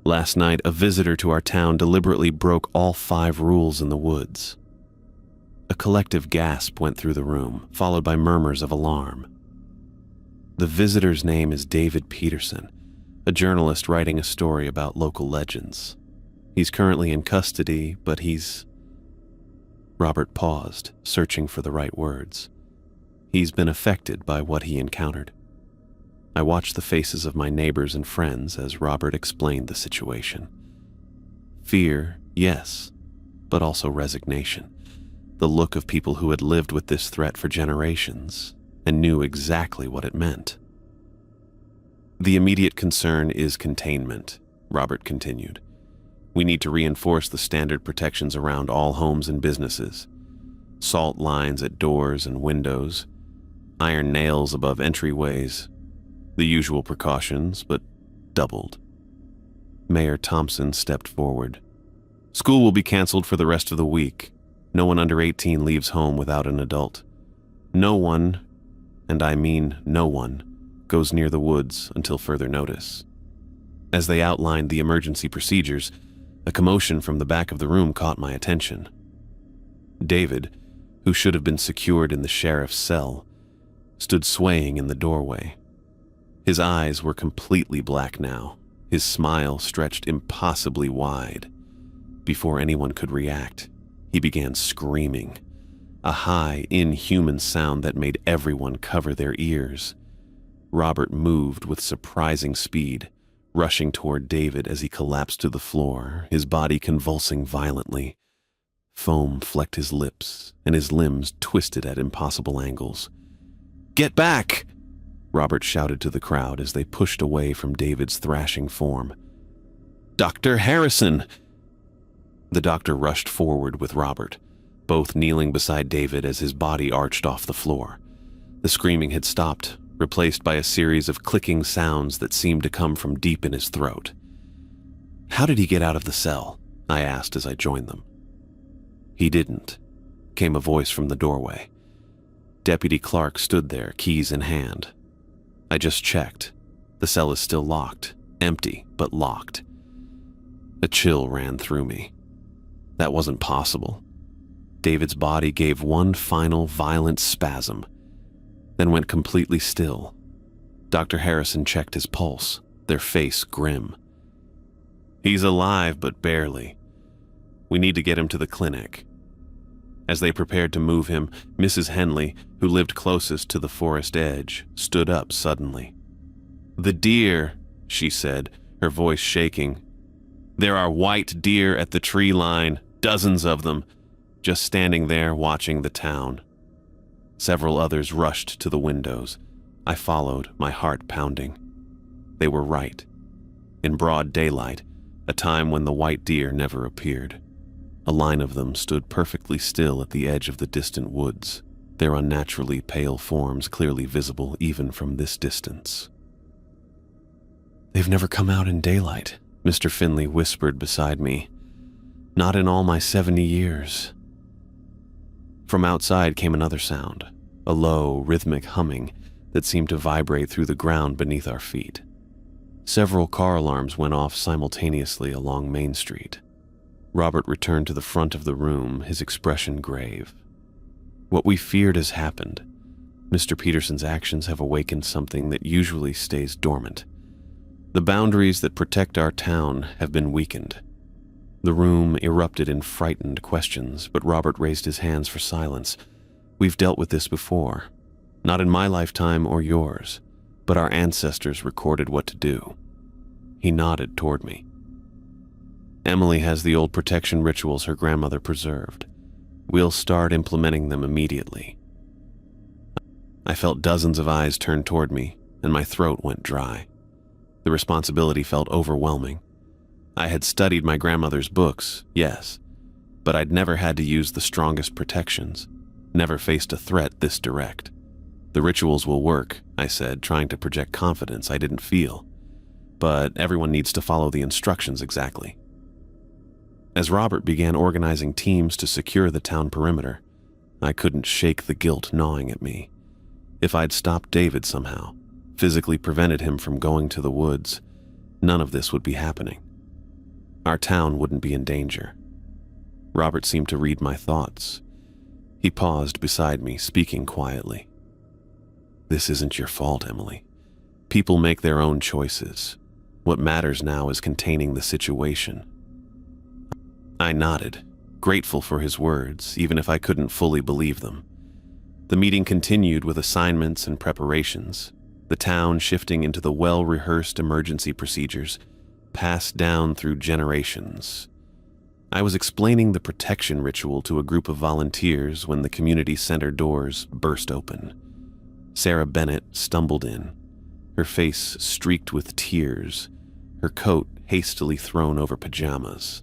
Last night, a visitor to our town deliberately broke all 5 rules in the woods. A collective gasp went through the room, followed by murmurs of alarm. The visitor's name is David Peterson, a journalist writing a story about local legends. He's currently in custody, but he's... Robert paused, searching for the right words. He's been affected by what he encountered. I watched the faces of my neighbors and friends as Robert explained the situation. Fear, yes, but also resignation. The look of people who had lived with this threat for generations and knew exactly what it meant. The immediate concern is containment, Robert continued. We need to reinforce the standard protections around all homes and businesses. Salt lines at doors and windows, iron nails above entryways, the usual precautions, but doubled. Mayor Thompson stepped forward. School will be canceled for the rest of the week. No one under 18 leaves home without an adult. No one, and I mean no one, goes near the woods until further notice. As they outlined the emergency procedures, a commotion from the back of the room caught my attention. David, who should have been secured in the sheriff's cell, stood swaying in the doorway. His eyes were completely black now, his smile stretched impossibly wide. Before anyone could react, he began screaming, a high, inhuman sound that made everyone cover their ears. Robert moved with surprising speed, rushing toward David as he collapsed to the floor, his body convulsing violently. Foam flecked his lips, and his limbs twisted at impossible angles. "Get back!" Robert shouted to the crowd as they pushed away from David's thrashing form. "Dr. Harrison!" The doctor rushed forward with Robert, both kneeling beside David as his body arched off the floor. The screaming had stopped, replaced by a series of clicking sounds that seemed to come from deep in his throat. "How did he get out of the cell?" I asked as I joined them. "He didn't," came a voice from the doorway. Deputy Clark stood there, keys in hand. "I just checked. The cell is still locked, empty, but locked." A chill ran through me. That wasn't possible. David's body gave one final violent spasm, then went completely still. Dr. Harrison checked his pulse, their face grim. "He's alive, but barely. We need to get him to the clinic." As they prepared to move him, Mrs. Henley, who lived closest to the forest edge, stood up suddenly. "The deer," she said, her voice shaking. "There are white deer at the tree line, dozens of them, just standing there watching the town." Several others rushed to the windows. I followed, my heart pounding. They were right. In broad daylight, a time when the white deer never appeared, a line of them stood perfectly still at the edge of the distant woods, their unnaturally pale forms clearly visible even from this distance. "They've never come out in daylight," Mr. Finley whispered beside me. "Not in all my 70 years. From outside came another sound, a low, rhythmic humming that seemed to vibrate through the ground beneath our feet. Several car alarms went off simultaneously along Main Street. Robert returned to the front of the room, his expression grave. "What we feared has happened. Mr. Peterson's actions have awakened something that usually stays dormant. The boundaries that protect our town have been weakened." The room erupted in frightened questions, but Robert raised his hands for silence. "We've dealt with this before. Not in my lifetime or yours, but our ancestors recorded what to do." He nodded toward me. "Emily has the old protection rituals her grandmother preserved. We'll start implementing them immediately." I felt dozens of eyes turn toward me, and my throat went dry. The responsibility felt overwhelming. I had studied my grandmother's books, yes, but I'd never had to use the strongest protections, never faced a threat this direct. "The rituals will work," I said, trying to project confidence I didn't feel. "But everyone needs to follow the instructions exactly." As Robert began organizing teams to secure the town perimeter, I couldn't shake the guilt gnawing at me. If I'd stopped David somehow, physically prevented him from going to the woods, none of this would be happening. Our town wouldn't be in danger. Robert seemed to read my thoughts. He paused beside me, speaking quietly. "This isn't your fault, Emily. People make their own choices. What matters now is containing the situation." I nodded, grateful for his words, even if I couldn't fully believe them. The meeting continued with assignments and preparations, the town shifting into the well-rehearsed emergency procedures passed down through generations. I was explaining the protection ritual to a group of volunteers when the community center doors burst open. Sarah Bennett stumbled in, her face streaked with tears, her coat hastily thrown over pajamas.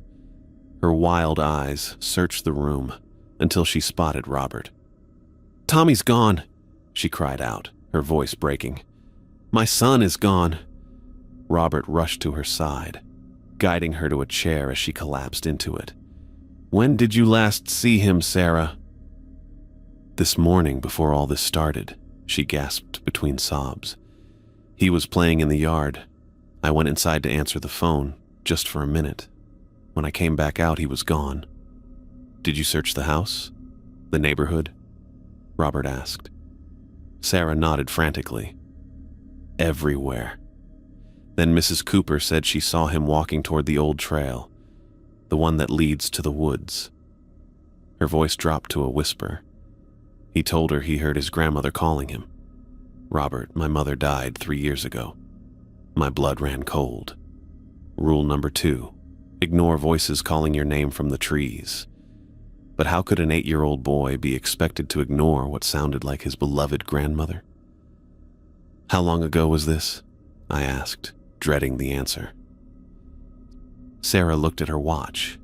Her wild eyes searched the room until she spotted Robert. "Tommy's gone," she cried out, her voice breaking. "My son is gone." Robert rushed to her side, guiding her to a chair as she collapsed into it. "When did you last see him, Sarah?" "This morning before all this started," she gasped between sobs. "He was playing in the yard. I went inside to answer the phone, just for a minute. When I came back out, he was gone." "Did you search the house? The neighborhood?" Robert asked. Sarah nodded frantically. "Everywhere." Then Mrs. Cooper said she saw him walking toward the old trail. the one that leads to the woods." Her voice dropped to a whisper. He told her he heard his grandmother calling him. "Robert, my mother died 3 years ago." My blood ran cold. Rule number 2, ignore voices calling your name from the trees. But how could an 8-year-old boy be expected to ignore what sounded like his beloved grandmother? "How long ago was this?" I asked, dreading the answer. Sarah looked at her watch.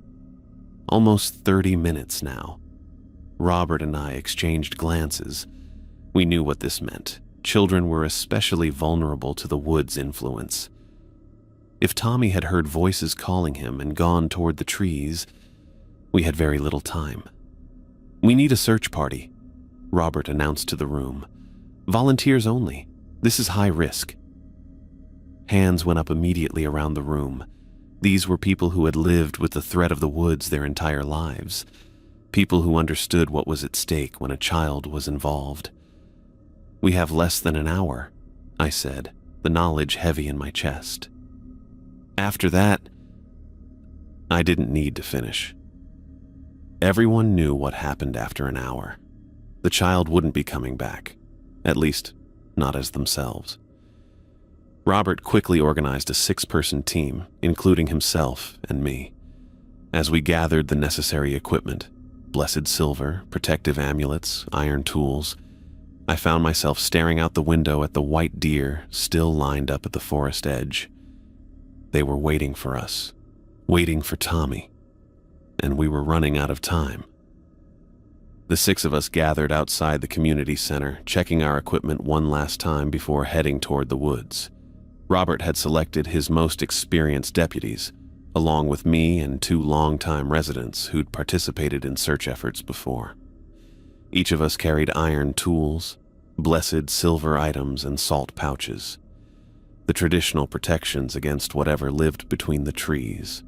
"Almost 30 minutes now." Robert and I exchanged glances. We knew what this meant. Children were especially vulnerable to the woods' influence. If Tommy had heard voices calling him and gone toward the trees, we had very little time. "We need a search party," Robert announced to the room. "Volunteers only. This is high risk." Hands went up immediately around the room. These were people who had lived with the threat of the woods their entire lives. People who understood what was at stake when a child was involved. "We have less than an hour," I said, the knowledge heavy in my chest. After that, I didn't need to finish. Everyone knew what happened after an hour. The child wouldn't be coming back, at least not as themselves. Robert quickly organized a 6-person team, including himself and me. As we gathered the necessary equipment, blessed silver, protective amulets, iron tools, I found myself staring out the window at the white deer still lined up at the forest edge. They were waiting for us, waiting for Tommy, and we were running out of time. The 6 of us gathered outside the community center, checking our equipment one last time before heading toward the woods. Robert had selected his most experienced deputies, along with me and 2 longtime residents who'd participated in search efforts before. Each of us carried iron tools, blessed silver items, and salt pouches, the traditional protections against whatever lived between the trees.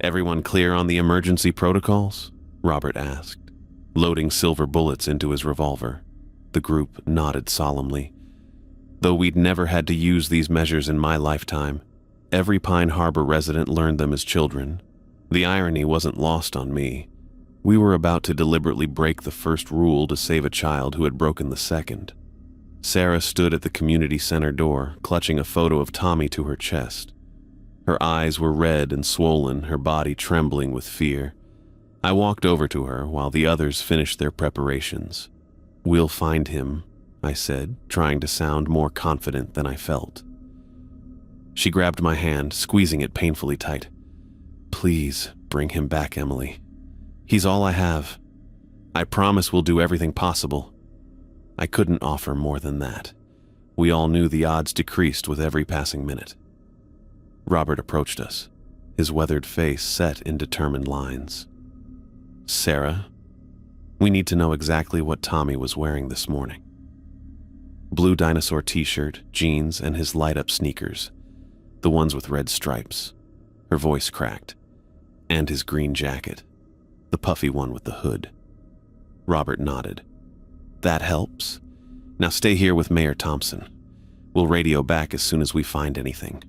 "Everyone clear on the emergency protocols?" Robert asked, loading silver bullets into his revolver. The group nodded solemnly. Though we'd never had to use these measures in my lifetime, every Pine Harbor resident learned them as children. The irony wasn't lost on me. We were about to deliberately break the first rule to save a child who had broken the second. Sarah stood at the community center door, clutching a photo of Tommy to her chest. Her eyes were red and swollen, her body trembling with fear. I walked over to her while the others finished their preparations. "We'll find him," I said, trying to sound more confident than I felt. She grabbed my hand, squeezing it painfully tight. "Please bring him back, Emily. He's all I have. I promise we'll do everything possible." I couldn't offer more than that. We all knew the odds decreased with every passing minute. Robert approached us, his weathered face set in determined lines. "Sarah, we need to know exactly what Tommy was wearing this morning." Blue dinosaur t-shirt, jeans, and his light-up sneakers, the ones with red stripes. Her voice cracked. And his green jacket, the puffy one with the hood. Robert nodded. "That helps. Now stay here with Mayor Thompson. We'll radio back as soon as we find anything."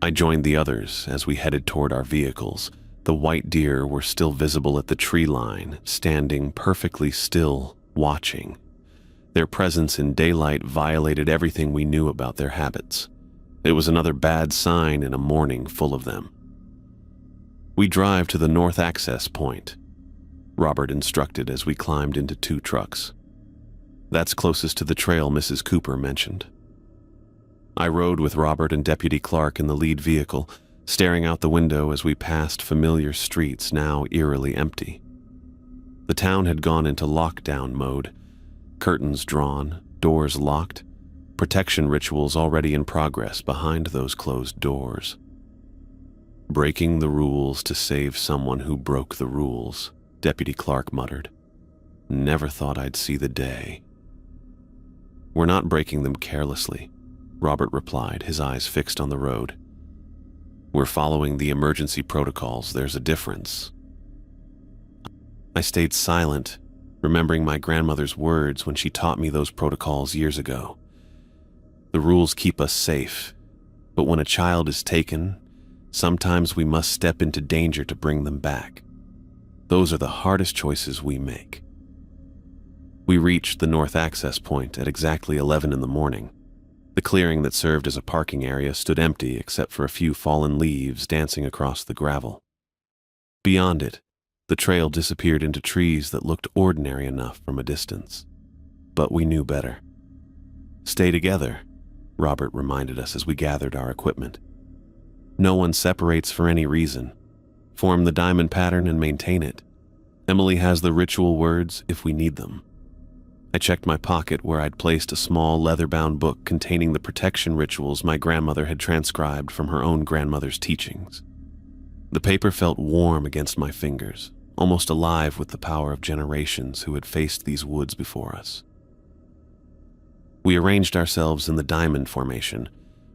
I joined the others as we headed toward our vehicles. The white deer were still visible at the tree line, standing perfectly still, watching. Their presence in daylight violated everything we knew about their habits. It was another bad sign in a morning full of them. "We drive to the north access point," Robert instructed as we climbed into 2 trucks. "That's closest to the trail Mrs. Cooper mentioned." I rode with Robert and Deputy Clark in the lead vehicle, staring out the window as we passed familiar streets now eerily empty. The town had gone into lockdown mode, curtains drawn, doors locked, protection rituals already in progress behind those closed doors. "Breaking the rules to save someone who broke the rules," Deputy Clark muttered. "Never thought I'd see the day." "We're not breaking them carelessly," Robert replied, his eyes fixed on the road. "We're following the emergency protocols. There's a difference." I stayed silent, remembering my grandmother's words when she taught me those protocols years ago. The rules keep us safe, but when a child is taken, Sometimes we must step into danger to bring them back. Those are the hardest choices we make. We reached the north access point at exactly 11 in the morning. The clearing that served as a parking area stood empty except for a few fallen leaves dancing across the gravel. Beyond it, the trail disappeared into trees that looked ordinary enough from a distance. But we knew better. "Stay together," Robert reminded us as we gathered our equipment. "No one separates for any reason. Form the diamond pattern and maintain it. Emily has the ritual words if we need them." I checked my pocket where I'd placed a small leather-bound book containing the protection rituals my grandmother had transcribed from her own grandmother's teachings. The paper felt warm against my fingers, almost alive with the power of generations who had faced these woods before us. We arranged ourselves in the diamond formation,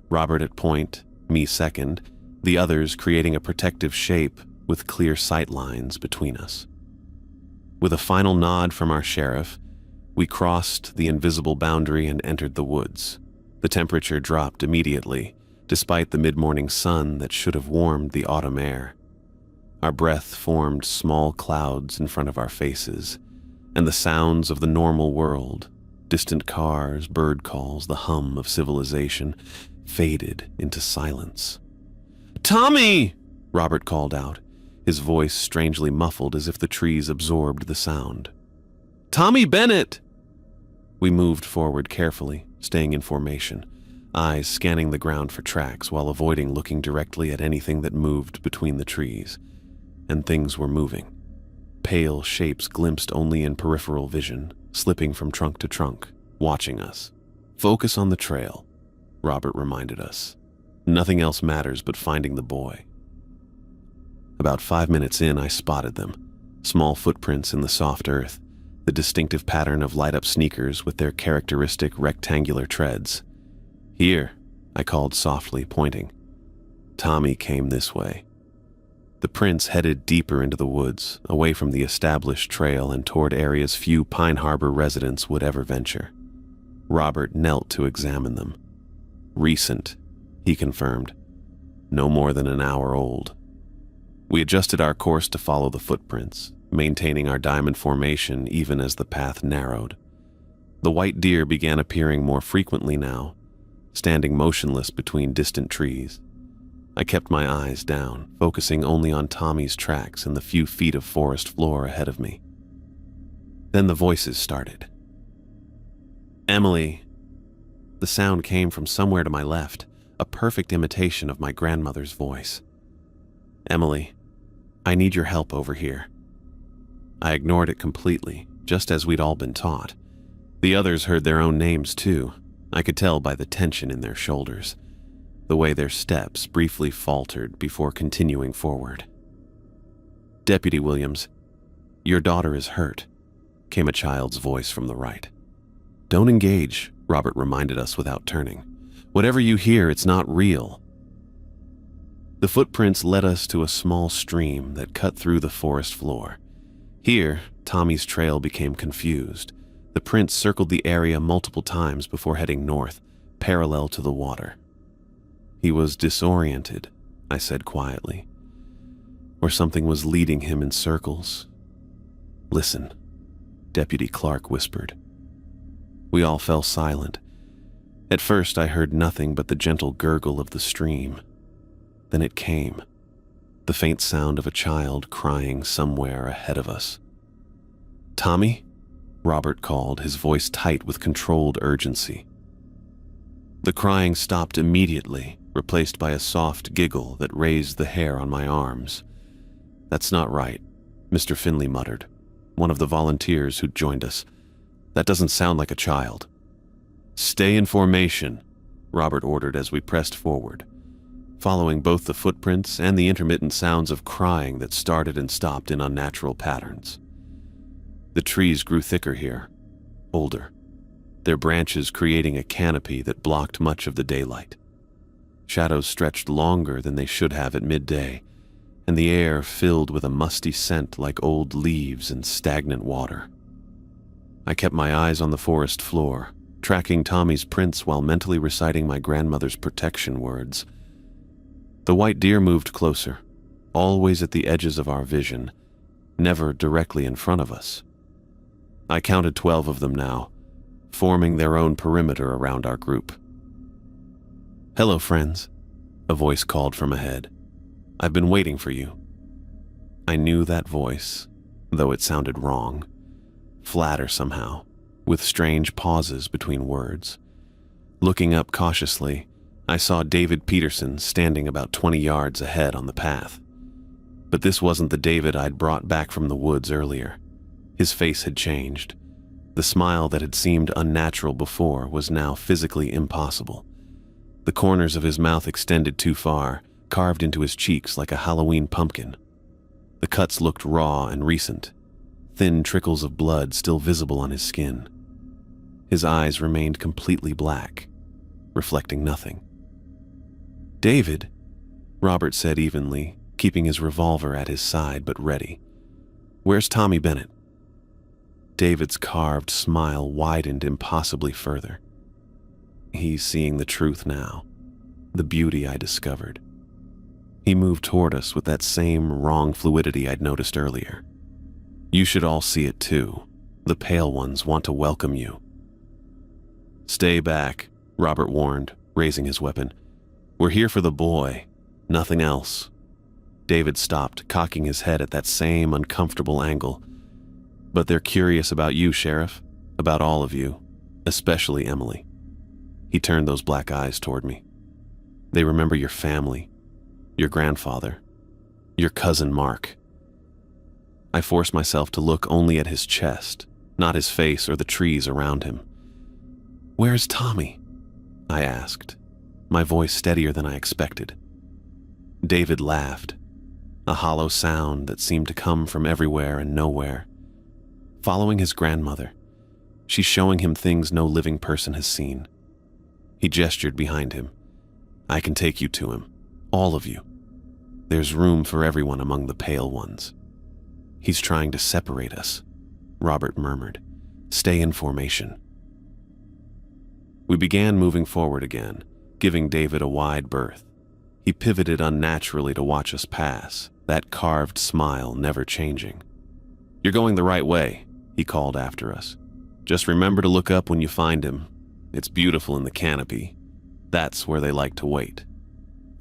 Robert at point, me second, the others creating a protective shape with clear sight lines between us. With a final nod from our sheriff, we crossed the invisible boundary and entered the woods. The temperature dropped immediately, despite the mid-morning sun that should have warmed the autumn air. Our breath formed small clouds in front of our faces, and the sounds of the normal world, distant cars, bird calls, the hum of civilization, faded into silence. "Tommy!" Robert called out, his voice strangely muffled as if the trees absorbed the sound. "Tommy Bennett!" We moved forward carefully, staying in formation, eyes scanning the ground for tracks while avoiding looking directly at anything that moved between the trees. And things were moving. Pale shapes glimpsed only in peripheral vision, slipping from trunk to trunk, watching us. "Focus on the trail," Robert reminded us. "Nothing else matters but finding the boy." About 5 minutes in, I spotted them. Small footprints in the soft earth, the distinctive pattern of light-up sneakers with their characteristic rectangular treads. "Here," I called softly, pointing. Tommy came this way. The prints headed deeper into the woods, away from the established trail and toward areas few Pine Harbor residents would ever venture. Robert knelt to examine them. "Recent," he confirmed. "No more than an hour old." We adjusted our course to follow the footprints, maintaining our diamond formation even as the path narrowed. The white deer began appearing more frequently now, standing motionless between distant trees. I kept my eyes down, focusing only on Tommy's tracks and the few feet of forest floor ahead of me. Then the voices started. "Emily." The sound came from somewhere to my left, a perfect imitation of my grandmother's voice. "Emily, I need your help over here." I ignored it completely, just as we'd all been taught. The others heard their own names too. I could tell by the tension in their shoulders, the way their steps briefly faltered before continuing forward. "Deputy Williams, your daughter is hurt," came a child's voice from the right. "Don't engage," Robert reminded us without turning. "Whatever you hear, it's not real." The footprints led us to a small stream that cut through the forest floor. Here, Tommy's trail became confused. The prints circled the area multiple times before heading north, parallel to the water. "He was disoriented," I said quietly. "Or something was leading him in circles." "Listen," Deputy Clark whispered. We all fell silent. At first I heard nothing but the gentle gurgle of the stream. Then it came, the faint sound of a child crying somewhere ahead of us. "Tommy?" Robert called, his voice tight with controlled urgency. The crying stopped immediately, replaced by a soft giggle that raised the hair on my arms. "That's not right," Mr. Finley muttered, one of the volunteers who'd joined us. "That doesn't sound like a child." "Stay in formation," Robert ordered as we pressed forward, following both the footprints and the intermittent sounds of crying that started and stopped in unnatural patterns. The trees grew thicker here, older, their branches creating a canopy that blocked much of the daylight. Shadows stretched longer than they should have at midday, and the air filled with a musty scent like old leaves and stagnant water. I kept my eyes on the forest floor, tracking Tommy's prints while mentally reciting my grandmother's protection words. The white deer moved closer, always at the edges of our vision, never directly in front of us. I counted 12 of them now, forming their own perimeter around our group. "Hello, friends," a voice called from ahead. "I've been waiting for you." I knew that voice, though it sounded wrong, flatter somehow, with strange pauses between words. Looking up cautiously, I saw David Peterson standing about 20 yards ahead on the path. But this wasn't the David I'd brought back from the woods earlier. His face had changed. The smile that had seemed unnatural before was now physically impossible. The corners of his mouth extended too far, carved into his cheeks like a Halloween pumpkin. The cuts looked raw and recent, thin trickles of blood still visible on his skin. His eyes remained completely black, reflecting nothing. "David," Robert said evenly, keeping his revolver at his side but ready. "Where's Tommy Bennett?" David's carved smile widened impossibly further. He's seeing the truth now, the beauty I discovered. He moved toward us with that same wrong fluidity I'd noticed earlier. "You should all see it too. The pale ones want to welcome you." "Stay back," Robert warned, raising his weapon. "We're here for the boy, nothing else." David stopped, cocking his head at that same uncomfortable angle. "But they're curious about you, Sheriff, about all of you, especially Emily." He turned those black eyes toward me. "They remember your family, your grandfather, your cousin Mark." I forced myself to look only at his chest, not his face or the trees around him. "Where's Tommy?" I asked, my voice steadier than I expected. David laughed, a hollow sound that seemed to come from everywhere and nowhere. "Following his grandmother. She's showing him things no living person has seen." He gestured behind him. "I can take you to him, all of you. There's room for everyone among the pale ones." "He's trying to separate us," Robert murmured. "Stay in formation." We began moving forward again, giving David a wide berth. He pivoted unnaturally to watch us pass, that carved smile never changing. "You're going the right way," he called after us. "Just remember to look up when you find him. It's beautiful in the canopy. That's where they like to wait."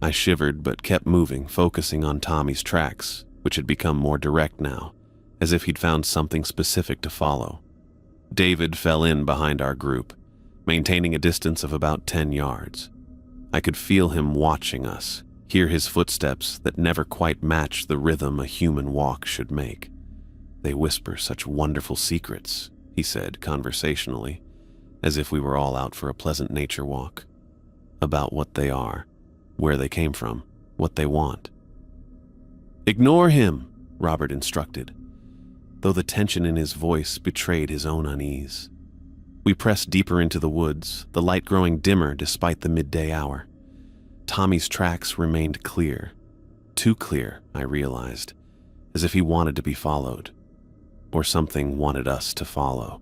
I shivered but kept moving, focusing on Tommy's tracks, which had become more direct now, as if he'd found something specific to follow. David fell in behind our group, maintaining a distance of about 10 yards. I could feel him watching us, hear his footsteps that never quite matched the rhythm a human walk should make. "They whisper such wonderful secrets," he said conversationally, as if we were all out for a pleasant nature walk. "About what they are, where they came from, what they want." "Ignore him," Robert instructed, though the tension in his voice betrayed his own unease. We pressed deeper into the woods, the light growing dimmer despite the midday hour. Tommy's tracks remained clear. Too clear, I realized, as if he wanted to be followed, or something wanted us to follow.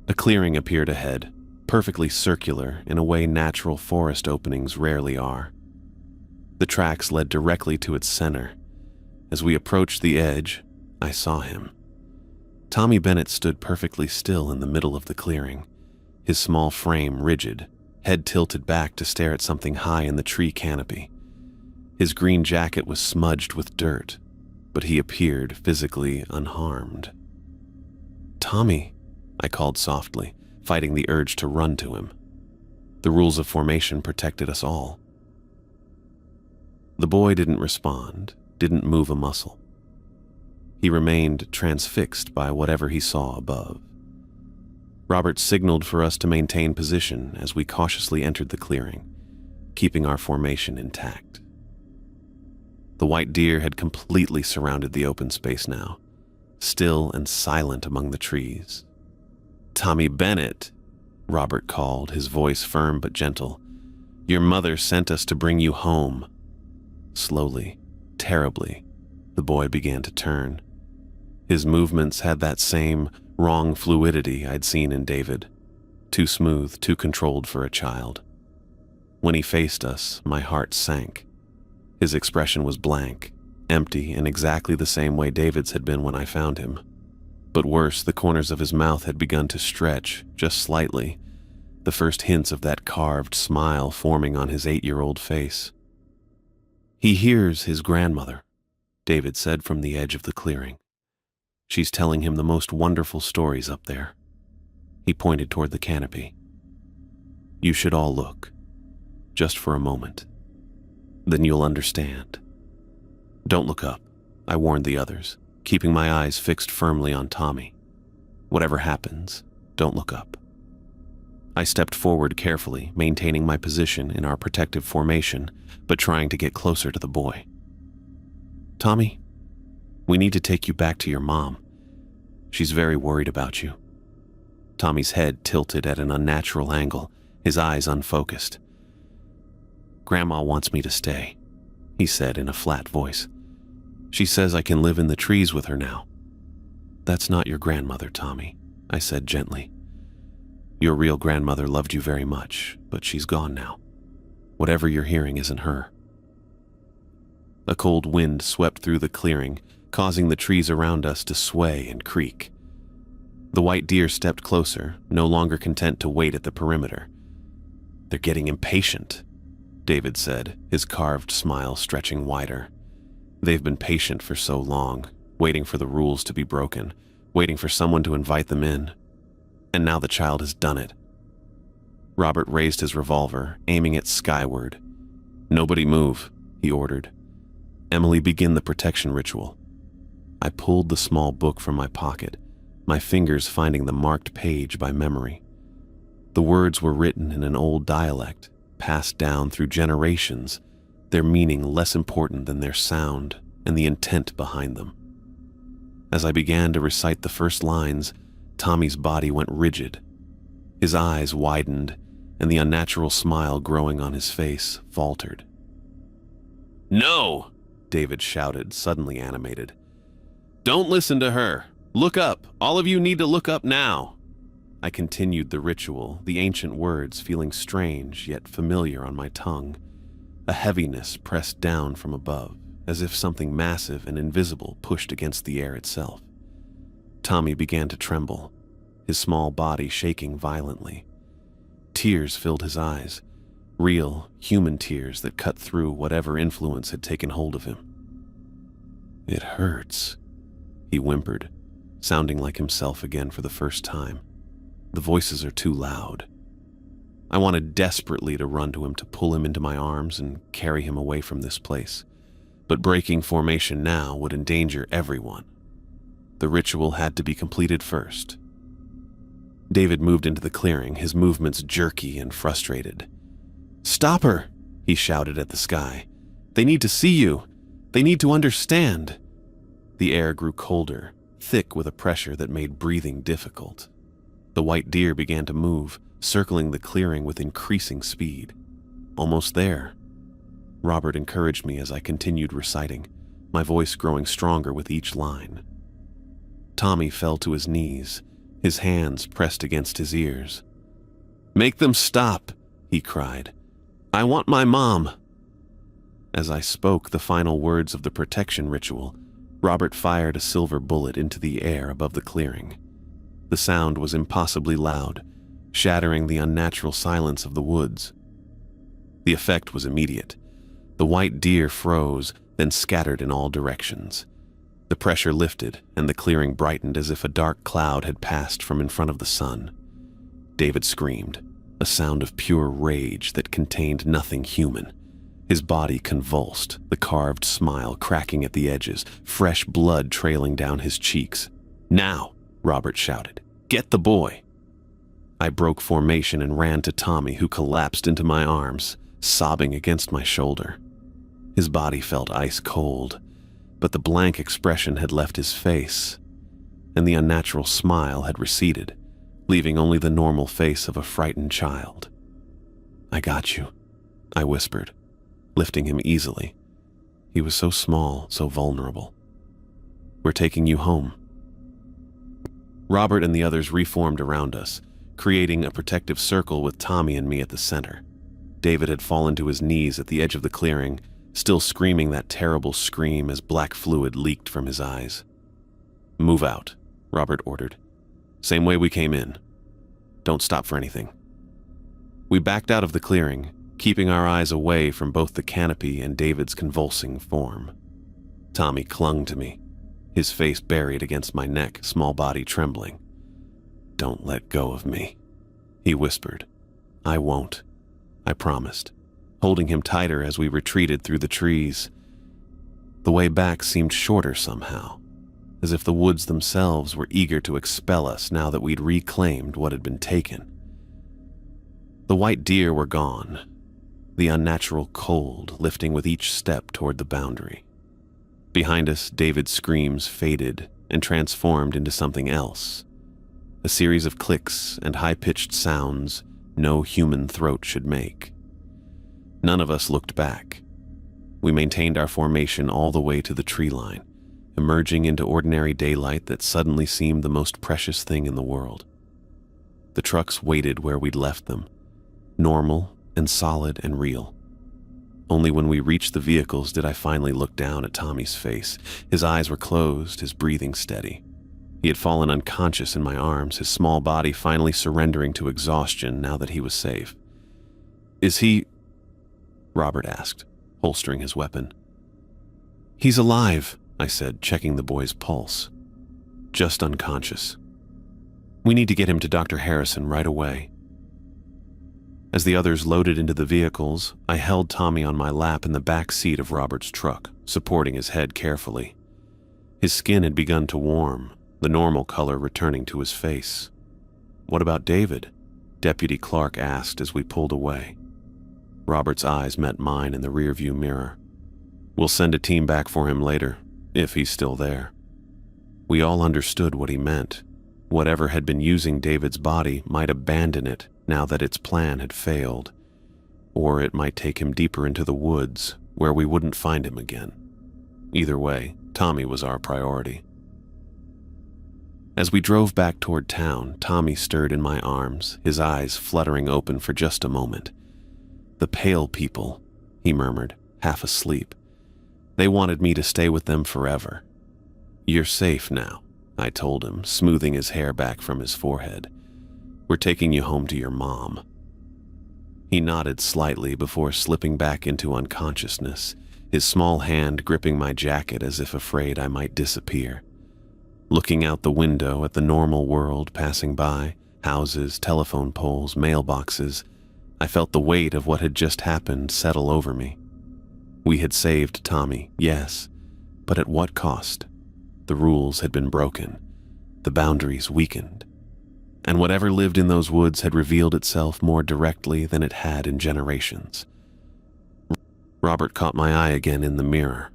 A clearing appeared ahead, perfectly circular in a way natural forest openings rarely are. The tracks led directly to its center. As we approached the edge, I saw him. Tommy Bennett stood perfectly still in the middle of the clearing, his small frame rigid, head tilted back to stare at something high in the tree canopy. His green jacket was smudged with dirt, but he appeared physically unharmed. "Tommy," I called softly, fighting the urge to run to him. The rules of formation protected us all. The boy didn't respond, didn't move a muscle. He remained transfixed by whatever he saw above. Robert signaled for us to maintain position as we cautiously entered the clearing, keeping our formation intact. The white deer had completely surrounded the open space now, still and silent among the trees. "Tommy Bennett," Robert called, his voice firm but gentle. "Your mother sent us to bring you home." Slowly, terribly, the boy began to turn. His movements had that same wrong fluidity I'd seen in David, too smooth, too controlled for a child. When he faced us, my heart sank. His expression was blank, empty in exactly the same way David's had been when I found him. But worse, the corners of his mouth had begun to stretch, just slightly, the first hints of that carved smile forming on his 8-year-old face. "He hears his grandmother," David said from the edge of the clearing. "She's telling him the most wonderful stories up there." He pointed toward the canopy. "You should all look, just for a moment. Then you'll understand." "Don't look up," I warned the others, keeping my eyes fixed firmly on Tommy. "Whatever happens, don't look up." I stepped forward carefully, maintaining my position in our protective formation, but trying to get closer to the boy. "Tommy, we need to take you back to your mom. She's very worried about you." Tommy's head tilted at an unnatural angle, his eyes unfocused. "Grandma wants me to stay," he said in a flat voice. "She says I can live in the trees with her now." "That's not your grandmother, Tommy," I said gently. "Your real grandmother loved you very much, but she's gone now. Whatever you're hearing isn't her." A cold wind swept through the clearing, causing the trees around us to sway and creak. The white deer stepped closer, no longer content to wait at the perimeter. "They're getting impatient," David said, his carved smile stretching wider. "They've been patient for so long, waiting for the rules to be broken, waiting for someone to invite them in. And now the child has done it." Robert raised his revolver, aiming it skyward. "Nobody move," he ordered. "Emily, begin the protection ritual." I pulled the small book from my pocket, my fingers finding the marked page by memory. The words were written in an old dialect, passed down through generations, their meaning less important than their sound and the intent behind them. As I began to recite the first lines, Tommy's body went rigid. His eyes widened, and the unnatural smile growing on his face faltered. "No!" David shouted, suddenly animated. "Don't listen to her. Look up. All of you need to look up now." I continued the ritual, the ancient words feeling strange yet familiar on my tongue. A heaviness pressed down from above, as if something massive and invisible pushed against the air itself. Tommy began to tremble, his small body shaking violently. Tears filled his eyes, real, human tears that cut through whatever influence had taken hold of him. "It hurts," he whimpered, sounding like himself again for the first time. "The voices are too loud." I wanted desperately to run to him, to pull him into my arms and carry him away from this place, but breaking formation now would endanger everyone. The ritual had to be completed first. David moved into the clearing, his movements jerky and frustrated. "Stop her!" he shouted at the sky. "They need to see you! They need to understand!" The air grew colder, thick with a pressure that made breathing difficult. The white deer began to move, circling the clearing with increasing speed. "Almost there." Robert encouraged me as I continued reciting, my voice growing stronger with each line. Tommy fell to his knees, his hands pressed against his ears. "Make them stop," he cried. "I want my mom." As I spoke the final words of the protection ritual, Robert fired a silver bullet into the air above the clearing. The sound was impossibly loud, shattering the unnatural silence of the woods. The effect was immediate. The white deer froze, then scattered in all directions. The pressure lifted, and the clearing brightened as if a dark cloud had passed from in front of the sun. David screamed, a sound of pure rage that contained nothing human. His body convulsed, the carved smile cracking at the edges, fresh blood trailing down his cheeks. "Now!" Robert shouted. "Get the boy!" I broke formation and ran to Tommy, who collapsed into my arms, sobbing against my shoulder. His body felt ice cold, but the blank expression had left his face, and the unnatural smile had receded, leaving only the normal face of a frightened child. "I got you," I whispered, lifting him easily. He was so small, so vulnerable. "We're taking you home." Robert and the others reformed around us, creating a protective circle with Tommy and me at the center. David had fallen to his knees at the edge of the clearing, still screaming that terrible scream as black fluid leaked from his eyes. "Move out," Robert ordered. "Same way we came in. Don't stop for anything." We backed out of the clearing, keeping our eyes away from both the canopy and David's convulsing form. Tommy clung to me, his face buried against my neck, small body trembling. "Don't let go of me," he whispered. "I won't," I promised, holding him tighter as we retreated through the trees. The way back seemed shorter somehow, as if the woods themselves were eager to expel us now that we'd reclaimed what had been taken. The white deer were gone, the unnatural cold lifting with each step toward the boundary. Behind us, David's screams faded and transformed into something else, a series of clicks and high-pitched sounds no human throat should make. None of us looked back. We maintained our formation all the way to the tree line, emerging into ordinary daylight that suddenly seemed the most precious thing in the world. The trucks waited where we'd left them, normal and solid and real. Only when we reached the vehicles did I finally look down at Tommy's face. His eyes were closed, his breathing steady. He had fallen unconscious in my arms, his small body finally surrendering to exhaustion now that he was safe. "Is he?" Robert asked, holstering his weapon. "He's alive," I said, checking the boy's pulse. "Just unconscious. We need to get him to Dr. Harrison right away." As the others loaded into the vehicles, I held Tommy on my lap in the back seat of Robert's truck, supporting his head carefully. His skin had begun to warm, the normal color returning to his face. "What about David?" Deputy Clark asked as we pulled away. Robert's eyes met mine in the rearview mirror. "We'll send a team back for him later, if he's still there." We all understood what he meant. Whatever had been using David's body might abandon it now that its plan had failed, or it might take him deeper into the woods where we wouldn't find him again. Either way, Tommy was our priority. As we drove back toward town, Tommy stirred in my arms, his eyes fluttering open for just a moment. "The Pale people," he murmured, half asleep. "They wanted me to stay with them forever." "You're safe now," I told him, smoothing his hair back from his forehead. "We're taking you home to your mom." He nodded slightly before slipping back into unconsciousness, his small hand gripping my jacket as if afraid I might disappear. Looking out the window at the normal world passing by, houses, telephone poles, mailboxes, I felt the weight of what had just happened settle over me. We had saved Tommy, yes, but at what cost? The rules had been broken, the boundaries weakened, and whatever lived in those woods had revealed itself more directly than it had in generations. Robert caught my eye again in the mirror.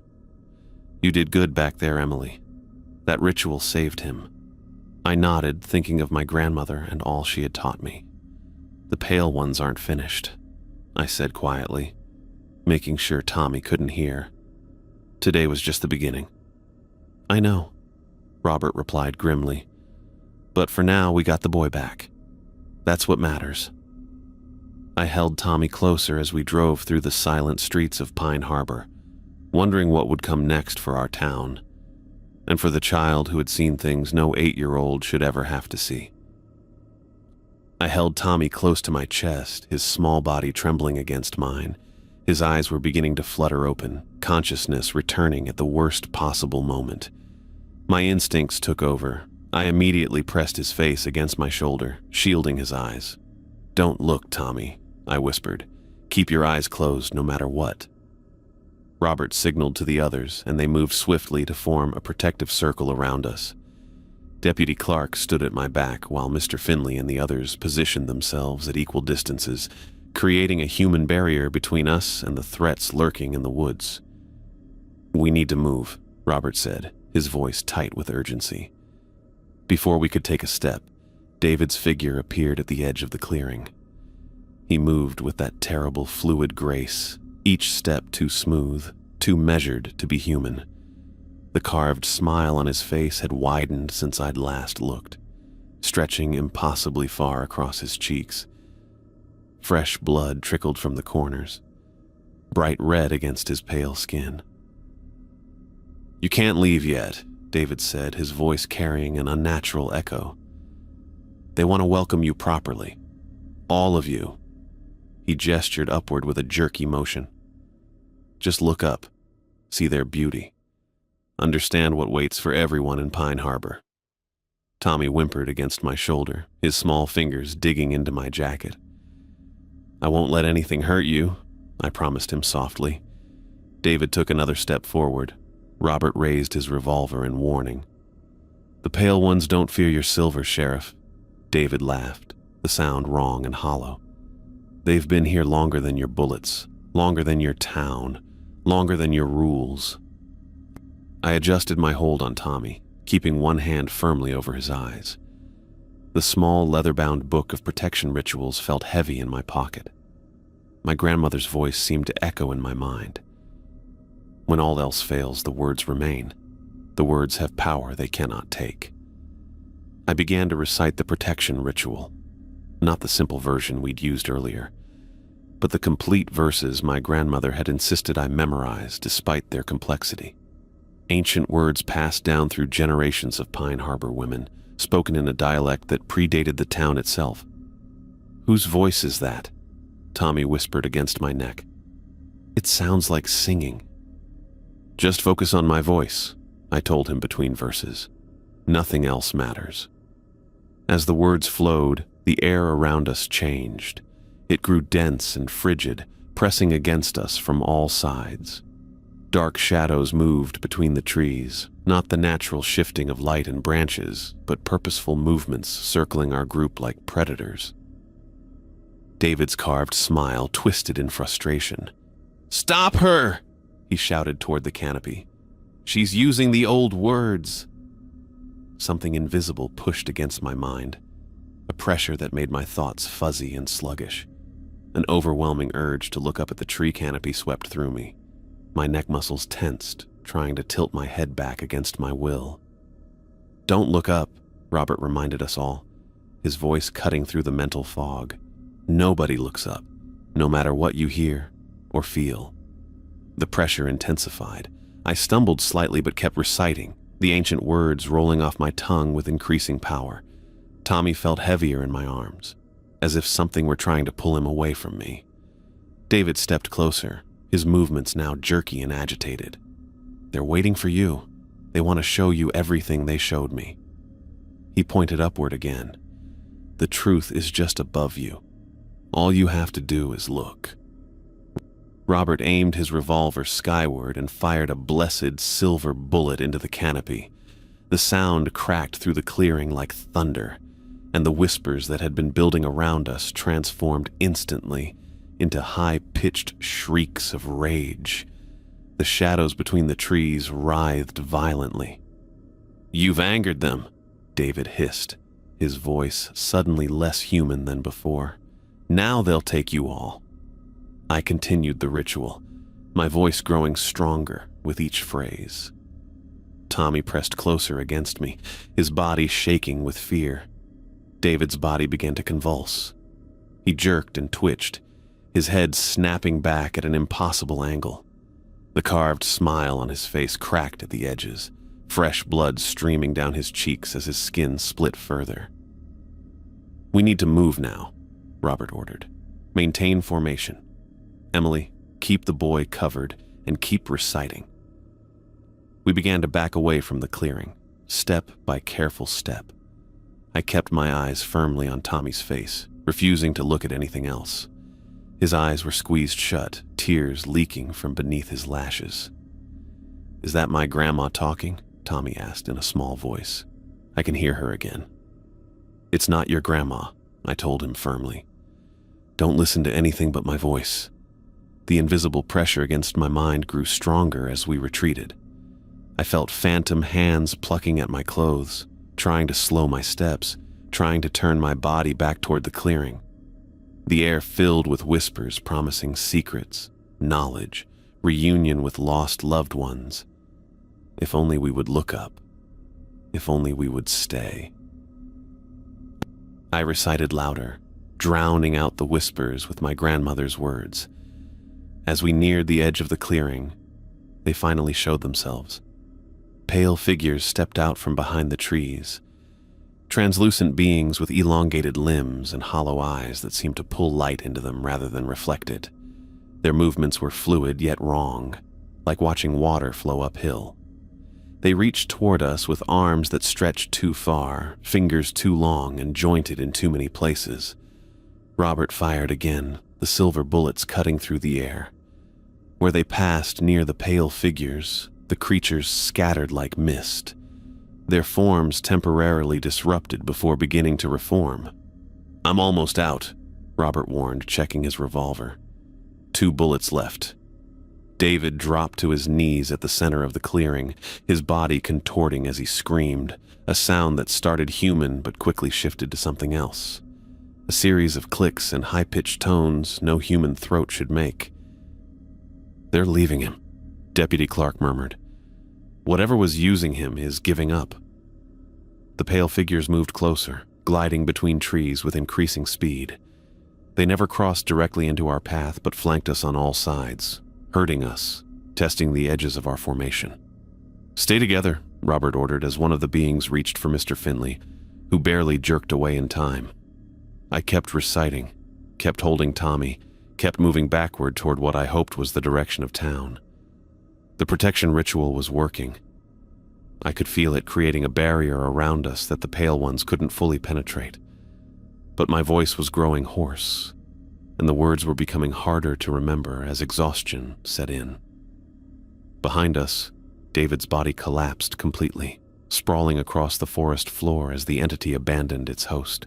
"You did good back there, Emily. That ritual saved him." I nodded, thinking of my grandmother and all she had taught me. "The Pale ones aren't finished," I said quietly, making sure Tommy couldn't hear. "Today was just the beginning." "I know," Robert replied grimly. "But for now, we got the boy back. That's what matters." I held Tommy closer as we drove through the silent streets of Pine Harbor, wondering what would come next for our town, and for the child who had seen things no 8-year-old should ever have to see. I held Tommy close to my chest, his small body trembling against mine. His eyes were beginning to flutter open, consciousness returning at the worst possible moment. My instincts took over. I immediately pressed his face against my shoulder, shielding his eyes. "Don't look, Tommy," I whispered. "Keep your eyes closed no matter what." Robert signaled to the others, and they moved swiftly to form a protective circle around us. Deputy Clark stood at my back while Mr. Finley and the others positioned themselves at equal distances, creating a human barrier between us and the threats lurking in the woods. "We need to move," Robert said, his voice tight with urgency. Before we could take a step, David's figure appeared at the edge of the clearing. He moved with that terrible fluid grace, each step too smooth, too measured to be human. The carved smile on his face had widened since I'd last looked, stretching impossibly far across his cheeks. Fresh blood trickled from the corners. bright red against his pale skin. "You can't leave yet," David said, his voice carrying an unnatural echo. "They want to welcome you properly. All of you." He gestured upward with a jerky motion. "Just look up. See their beauty. Understand what waits for everyone in Pine Harbor." Tommy whimpered against my shoulder, his small fingers digging into my jacket. "I won't let anything hurt you," I promised him softly. David took another step forward. Robert raised his revolver in warning. "The pale ones don't fear your silver, Sheriff." David laughed, the sound wrong and hollow. "They've been here longer than your bullets, longer than your town, longer than your rules." I adjusted my hold on Tommy, keeping one hand firmly over his eyes. The small leather-bound book of protection rituals felt heavy in my pocket. My grandmother's voice seemed to echo in my mind. When all else fails, the words remain. The words have power they cannot take. I began to recite the protection ritual, not the simple version we'd used earlier, but the complete verses my grandmother had insisted I memorize despite their complexity. Ancient words passed down through generations of Pine Harbor women, spoken in a dialect that predated the town itself. "Whose voice is that?" Tommy whispered against my neck. "It sounds like singing." "Just focus on my voice," I told him between verses. "Nothing else matters." As the words flowed, the air around us changed. It grew dense and frigid, pressing against us from all sides. Dark shadows moved between the trees, not the natural shifting of light and branches, but purposeful movements circling our group like predators. David's carved smile twisted in frustration. "Stop her!" he shouted toward the canopy. "She's using the old words." Something invisible pushed against my mind, a pressure that made my thoughts fuzzy and sluggish. An overwhelming urge to look up at the tree canopy swept through me. My neck muscles tensed, trying to tilt my head back against my will. "Don't look up," Robert reminded us all, his voice cutting through the mental fog. "Nobody looks up, no matter what you hear or feel." The pressure intensified. I stumbled slightly but kept reciting, the ancient words rolling off my tongue with increasing power. Tommy felt heavier in my arms, as if something were trying to pull him away from me. David stepped closer, his movements now jerky and agitated. "They're waiting for you. They want to show you everything they showed me." He pointed upward again. "The truth is just above you. All you have to do is look." Robert aimed his revolver skyward and fired a blessed silver bullet into the canopy. The sound cracked through the clearing like thunder, and the whispers that had been building around us transformed instantly into high-pitched shrieks of rage. The shadows between the trees writhed violently. "You've angered them," David hissed, his voice suddenly less human than before. "Now they'll take you all." I continued the ritual, my voice growing stronger with each phrase. Tommy pressed closer against me, his body shaking with fear. David's body began to convulse. He jerked and twitched, his head snapping back at an impossible angle. The carved smile on his face cracked at the edges, fresh blood streaming down his cheeks as his skin split further. "We need to move now," Robert ordered. "Maintain formation. Emily, keep the boy covered and keep reciting." We began to back away from the clearing, step by careful step. I kept my eyes firmly on Tommy's face, refusing to look at anything else. His eyes were squeezed shut, tears leaking from beneath his lashes. "Is that my grandma talking?" Tommy asked in a small voice. I can hear her again. "It's not your grandma," I told him firmly. "Don't listen to anything but my voice." The invisible pressure against my mind grew stronger as we retreated. I felt phantom hands plucking at my clothes, trying to slow my steps, trying to turn my body back toward the clearing. The air filled with whispers promising secrets, knowledge, reunion with lost loved ones. If only we would look up. If only we would stay. I recited louder, drowning out the whispers with my grandmother's words. As we neared the edge of the clearing, they finally showed themselves. Pale figures stepped out from behind the trees, translucent beings with elongated limbs and hollow eyes that seemed to pull light into them rather than reflect it. Their movements were fluid yet wrong, like watching water flow uphill. They reached toward us with arms that stretched too far, fingers too long and jointed in too many places. Robert fired again, the silver bullets cutting through the air. Where they passed near the pale figures, the creatures scattered like mist, their forms temporarily disrupted before beginning to reform. "I'm almost out," Robert warned, checking his revolver. 2 bullets left. David dropped to his knees at the center of the clearing, his body contorting as he screamed, a sound that started human but quickly shifted to something else. A series of clicks and high-pitched tones no human throat should make. "They're leaving him," Deputy Clark murmured. "Whatever was using him is giving up." The pale figures moved closer, gliding between trees with increasing speed. They never crossed directly into our path but flanked us on all sides, hurting us, testing the edges of our formation. "Stay together," Robert ordered as one of the beings reached for Mr. Finley, who barely jerked away in time. I kept reciting, kept holding Tommy, kept moving backward toward what I hoped was the direction of town. The protection ritual was working. I could feel it creating a barrier around us that the pale ones couldn't fully penetrate. But my voice was growing hoarse, and the words were becoming harder to remember as exhaustion set in. Behind us, David's body collapsed completely, sprawling across the forest floor as the entity abandoned its host.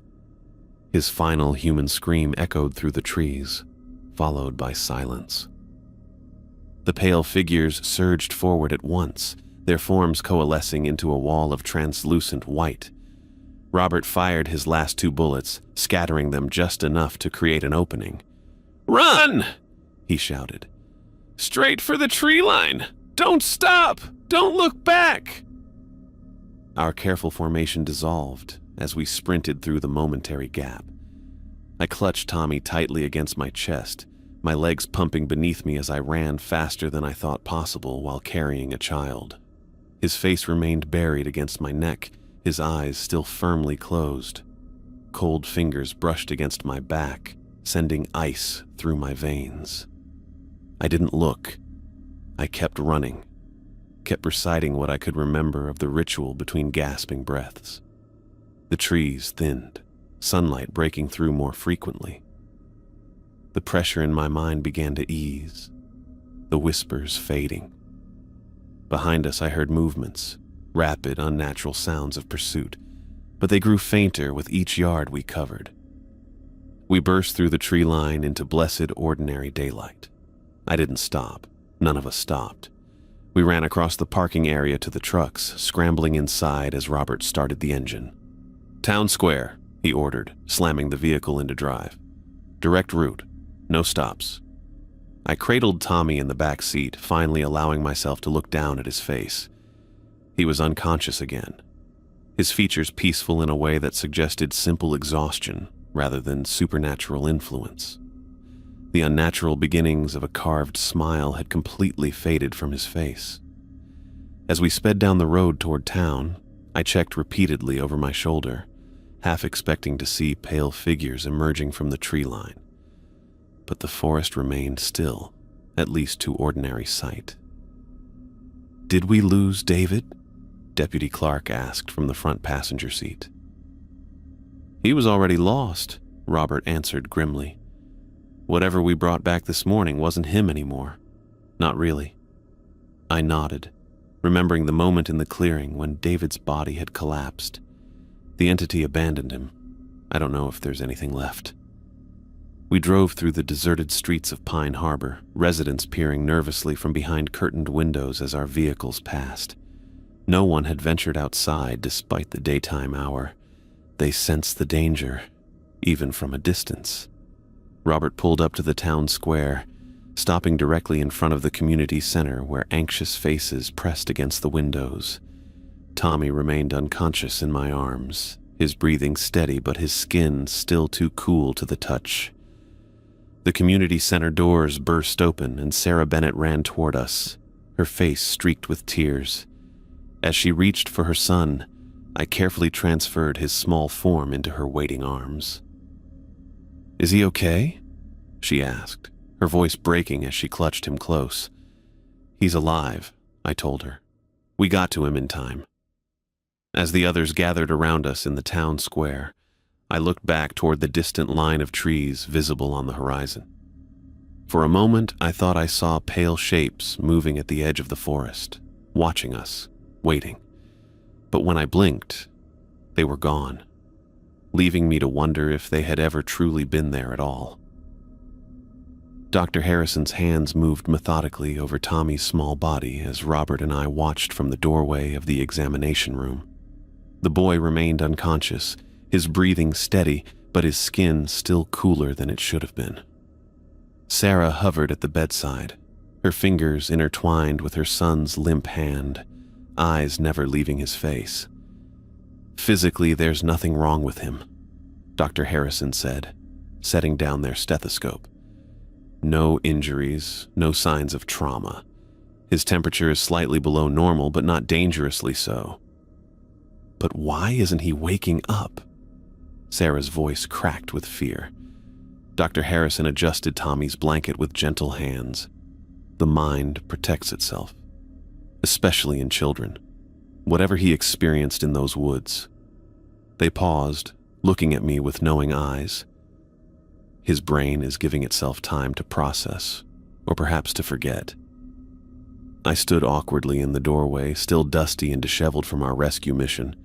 His final human scream echoed through the trees, followed by silence. The pale figures surged forward at once, their forms coalescing into a wall of translucent white. Robert fired his last 2 bullets, scattering them just enough to create an opening. "Run!" he shouted. "Straight for the tree line! Don't stop! Don't look back!" Our careful formation dissolved as we sprinted through the momentary gap. I clutched Tommy tightly against my chest, my legs pumping beneath me as I ran faster than I thought possible while carrying a child. His face remained buried against my neck, his eyes still firmly closed. Cold fingers brushed against my back, sending ice through my veins. I didn't look. I kept running, kept reciting what I could remember of the ritual between gasping breaths. The trees thinned, sunlight breaking through more frequently. The pressure in my mind began to ease, the whispers fading. Behind us I heard movements, rapid, unnatural sounds of pursuit, but they grew fainter with each yard we covered. We burst through the tree line into blessed ordinary daylight. I didn't stop. None of us stopped. We ran across the parking area to the trucks, scrambling inside as Robert started the engine. "Town Square," he ordered, slamming the vehicle into drive. "Direct route. No stops." I cradled Tommy in the back seat, finally allowing myself to look down at his face. He was unconscious again, his features peaceful in a way that suggested simple exhaustion rather than supernatural influence. The unnatural beginnings of a carved smile had completely faded from his face. As we sped down the road toward town, I checked repeatedly over my shoulder, half expecting to see pale figures emerging from the tree line. But the forest remained still, at least to ordinary sight. "Did we lose David?" Deputy Clark asked from the front passenger seat. "He was already lost," Robert answered grimly. "Whatever we brought back this morning wasn't him anymore. Not really." I nodded, remembering the moment in the clearing when David's body had collapsed. The entity abandoned him. I don't know if there's anything left. We drove through the deserted streets of Pine Harbor, residents peering nervously from behind curtained windows as our vehicles passed. No one had ventured outside despite the daytime hour. They sensed the danger, even from a distance. Robert pulled up to the town square, stopping directly in front of the community center where anxious faces pressed against the windows. Tommy remained unconscious in my arms, his breathing steady but his skin still too cool to the touch. The community center doors burst open and Sarah Bennett ran toward us, her face streaked with tears. As she reached for her son, I carefully transferred his small form into her waiting arms. "Is he okay?" she asked, her voice breaking as she clutched him close. "He's alive," I told her. "We got to him in time." As the others gathered around us in the town square, I looked back toward the distant line of trees visible on the horizon. For a moment, I thought I saw pale shapes moving at the edge of the forest, watching us, waiting. But when I blinked, they were gone, leaving me to wonder if they had ever truly been there at all. Dr. Harrison's hands moved methodically over Tommy's small body as Robert and I watched from the doorway of the examination room. The boy remained unconscious, his breathing steady, but his skin still cooler than it should have been. Sarah hovered at the bedside, her fingers intertwined with her son's limp hand, eyes never leaving his face. "Physically, there's nothing wrong with him," Dr. Harrison said, setting down their stethoscope. "No injuries, no signs of trauma. His temperature is slightly below normal, but not dangerously so." "But why isn't he waking up?" Sarah's voice cracked with fear. Dr. Harrison adjusted Tommy's blanket with gentle hands. The mind protects itself, especially in children. Whatever he experienced in those woods. They paused, looking at me with knowing eyes. His brain is giving itself time to process, or perhaps to forget. I stood awkwardly in the doorway, still dusty and disheveled from our rescue mission.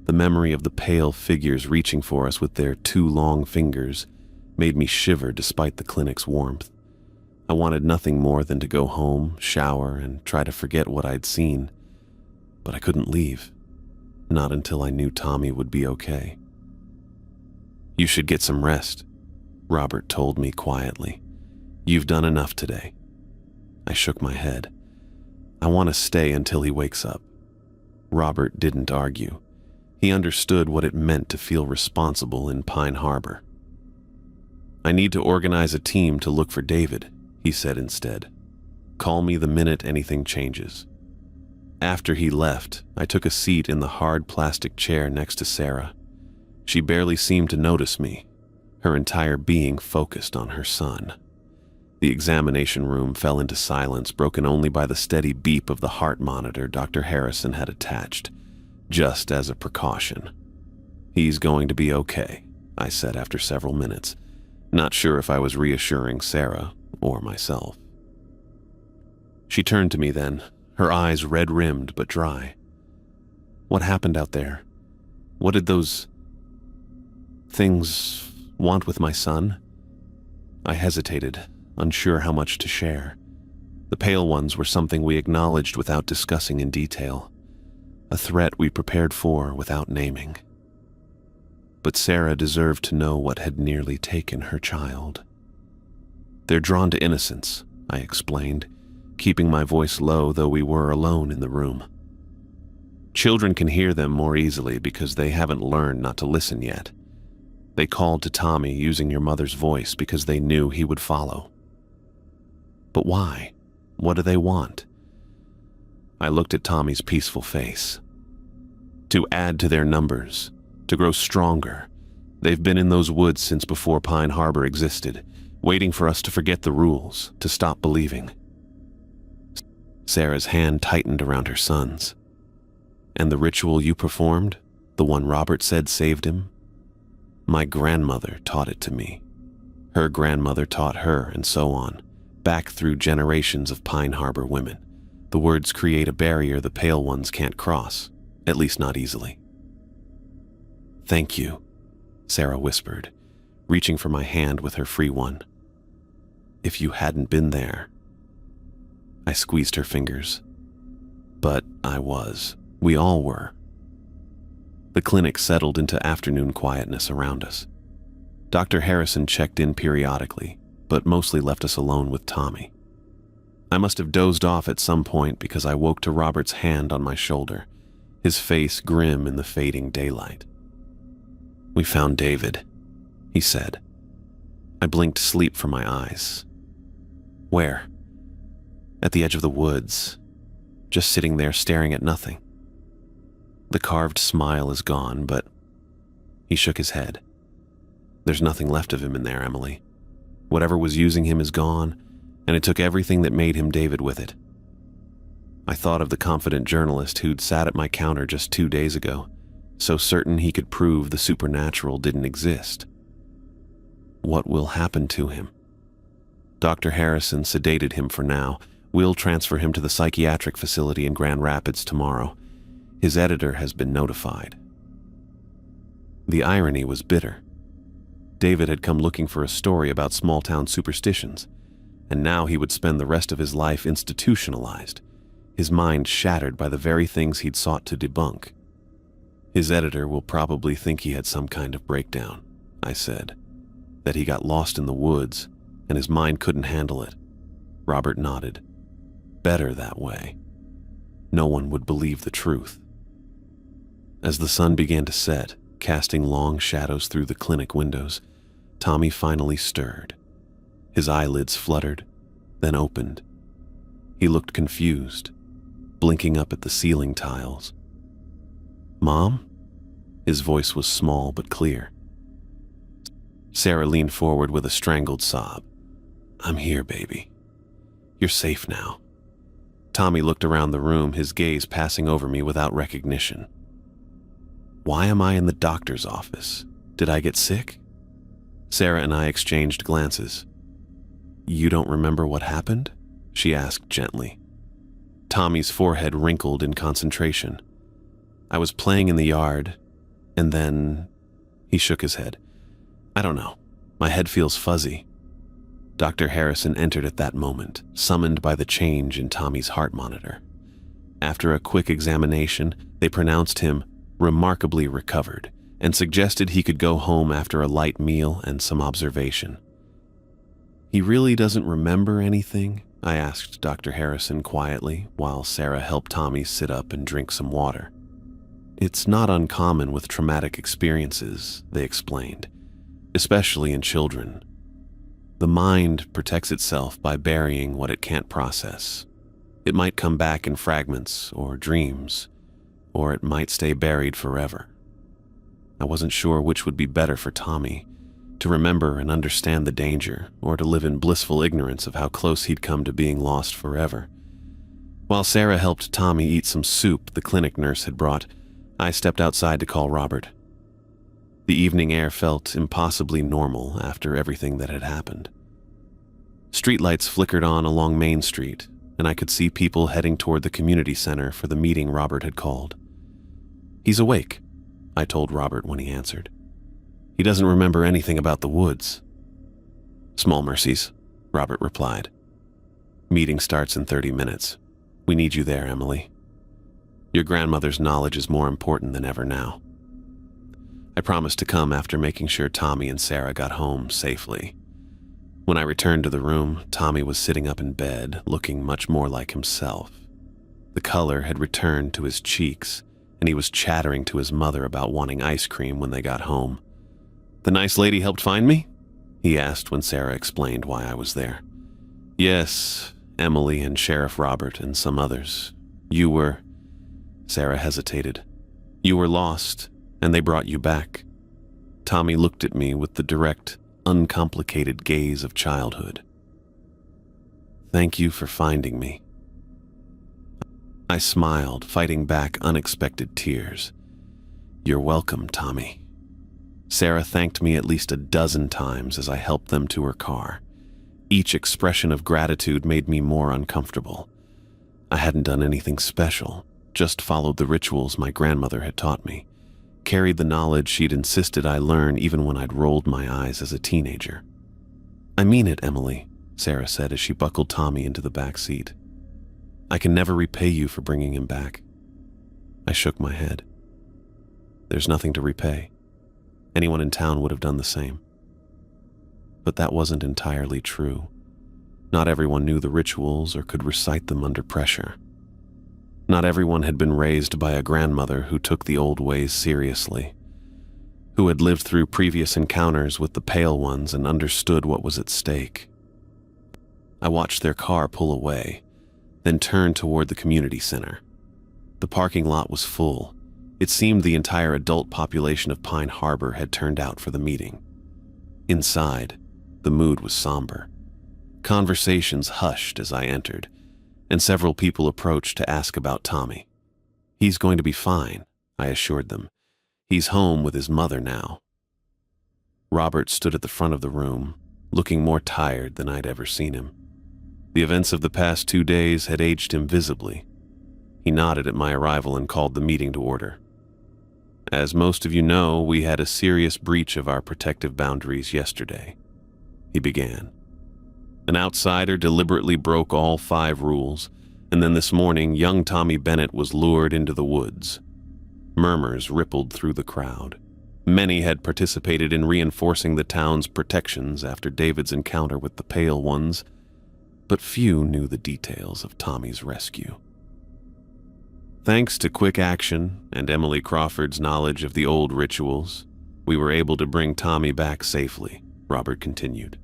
The memory of the pale figures reaching for us with their 2 long fingers made me shiver despite the clinic's warmth. I wanted nothing more than to go home, shower, and try to forget what I'd seen. But I couldn't leave. Not until I knew Tommy would be okay. "You should get some rest," Robert told me quietly. "You've done enough today." I shook my head. "I want to stay until he wakes up." Robert didn't argue. He understood what it meant to feel responsible in Pine Harbor. "I need to organize a team to look for David," he said instead. "Call me the minute anything changes." After he left, I took a seat in the hard plastic chair next to Sarah. She barely seemed to notice me, her entire being focused on her son. The examination room fell into silence, broken only by the steady beep of the heart monitor Dr. Harrison had attached, just as a precaution. "He's going to be okay," I said after several minutes, not sure if I was reassuring Sarah or myself. She turned to me then, her eyes red-rimmed but dry. "What happened out there? What did those things want with my son?" I hesitated, unsure how much to share. The pale ones were something we acknowledged without discussing in detail, a threat we prepared for without naming. But Sarah deserved to know what had nearly taken her child. "They're drawn to innocence," I explained, keeping my voice low though we were alone in the room. "Children can hear them more easily because they haven't learned not to listen yet. They called to Tommy using your mother's voice because they knew he would follow." "But why? What do they want?" I looked at Tommy's peaceful face. "To add to their numbers, to grow stronger. They've been in those woods since before Pine Harbor existed, waiting for us to forget the rules, to stop believing." Sarah's hand tightened around her son's. "And the ritual you performed, the one Robert said saved him? My grandmother taught it to me. Her grandmother taught her, and so on, back through generations of Pine Harbor women. The words create a barrier the pale ones can't cross, at least not easily." "Thank you," Sarah whispered, reaching for my hand with her free one. "If you hadn't been there..." I squeezed her fingers. But I was. We all were. The clinic settled into afternoon quietness around us. Dr. Harrison checked in periodically, but mostly left us alone with Tommy. I must have dozed off at some point because I woke to Robert's hand on my shoulder, his face grim in the fading daylight. "We found David," he said. I blinked sleep from my eyes. Where? At the edge of the woods, just sitting there staring at nothing. The carved smile is gone, but he shook his head. There's nothing left of him in there, Emily. Whatever was using him is gone, and it took everything that made him David with it. I thought of the confident journalist who'd sat at my counter just 2 days ago, so certain he could prove the supernatural didn't exist. What will happen to him? Dr. Harrison sedated him for now. We'll transfer him to the psychiatric facility in Grand Rapids tomorrow. His editor has been notified. The irony was bitter. David had come looking for a story about small-town superstitions, and now he would spend the rest of his life institutionalized, his mind shattered by the very things he'd sought to debunk. His editor will probably think he had some kind of breakdown, I said, that he got lost in the woods and his mind couldn't handle it. Robert nodded. Better that way. No one would believe the truth. As the sun began to set, casting long shadows through the clinic windows, Tommy finally stirred. His eyelids fluttered, then opened. He looked confused, blinking up at the ceiling tiles. "Mom?" His voice was small but clear. Sarah leaned forward with a strangled sob. "I'm here, baby. You're safe now." Tommy looked around the room, his gaze passing over me without recognition. Why am I in the doctor's office? Did I get sick? Sarah and I exchanged glances. "You don't remember what happened?" she asked gently. Tommy's forehead wrinkled in concentration. "I was playing in the yard, and then..." He shook his head. "I don't know. My head feels fuzzy." Dr. Harrison entered at that moment, summoned by the change in Tommy's heart monitor. After a quick examination, they pronounced him remarkably recovered and suggested he could go home after a light meal and some observation. "He really doesn't remember anything?" I asked Dr. Harrison quietly, while Sarah helped Tommy sit up and drink some water. "It's not uncommon with traumatic experiences," they explained, "especially in children. The mind protects itself by burying what it can't process. It might come back in fragments or dreams, or it might stay buried forever." I wasn't sure which would be better for Tommy, to remember and understand the danger, or to live in blissful ignorance of how close he'd come to being lost forever. While Sarah helped Tommy eat some soup the clinic nurse had brought, I stepped outside to call Robert. The evening air felt impossibly normal after everything that had happened. Streetlights flickered on along Main Street, and I could see people heading toward the community center for the meeting Robert had called. "He's awake," I told Robert when he answered. "He doesn't remember anything about the woods." "Small mercies," Robert replied. "Meeting starts in 30 minutes. We need you there, Emily. Your grandmother's knowledge is more important than ever now." I promised to come after making sure Tommy and Sarah got home safely. When I returned to the room, Tommy was sitting up in bed, looking much more like himself. The color had returned to his cheeks, and he was chattering to his mother about wanting ice cream when they got home. "The nice lady helped find me?" he asked when Sarah explained why I was there. "Yes, Emily and Sheriff Robert and some others. You were..." Sarah hesitated. "You were lost, and they brought you back." Tommy looked at me with the direct, uncomplicated gaze of childhood. "Thank you for finding me." I smiled, fighting back unexpected tears. "You're welcome, Tommy." Sarah thanked me at least a dozen times as I helped them to her car. Each expression of gratitude made me more uncomfortable. I hadn't done anything special, just followed the rituals my grandmother had taught me, carried the knowledge she'd insisted I learn even when I'd rolled my eyes as a teenager. "I mean it, Emily," Sarah said as she buckled Tommy into the back seat. "I can never repay you for bringing him back." I shook my head. "There's nothing to repay. Anyone in town would have done the same." But that wasn't entirely true. Not everyone knew the rituals or could recite them under pressure. Not everyone had been raised by a grandmother who took the old ways seriously. who had lived through previous encounters with the Pale Ones and understood what was at stake. I watched their car pull away, then turn toward the community center. The parking lot was full. It seemed the entire adult population of Pine Harbor had turned out for the meeting. Inside, the mood was somber. Conversations hushed as I entered, and several people approached to ask about Tommy. "He's going to be fine," I assured them. "He's home with his mother now." Robert stood at the front of the room, looking more tired than I'd ever seen him. The events of the past 2 days had aged him visibly. He nodded at my arrival and called the meeting to order. "As most of you know, we had a serious breach of our protective boundaries yesterday," he began. "An outsider deliberately broke all 5 rules, and then this morning, young Tommy Bennett was lured into the woods." Murmurs rippled through the crowd. Many had participated in reinforcing the town's protections after David's encounter with the Pale Ones, but few knew the details of Tommy's rescue. "Thanks to quick action and Emily Crawford's knowledge of the old rituals, we were able to bring Tommy back safely," Robert continued.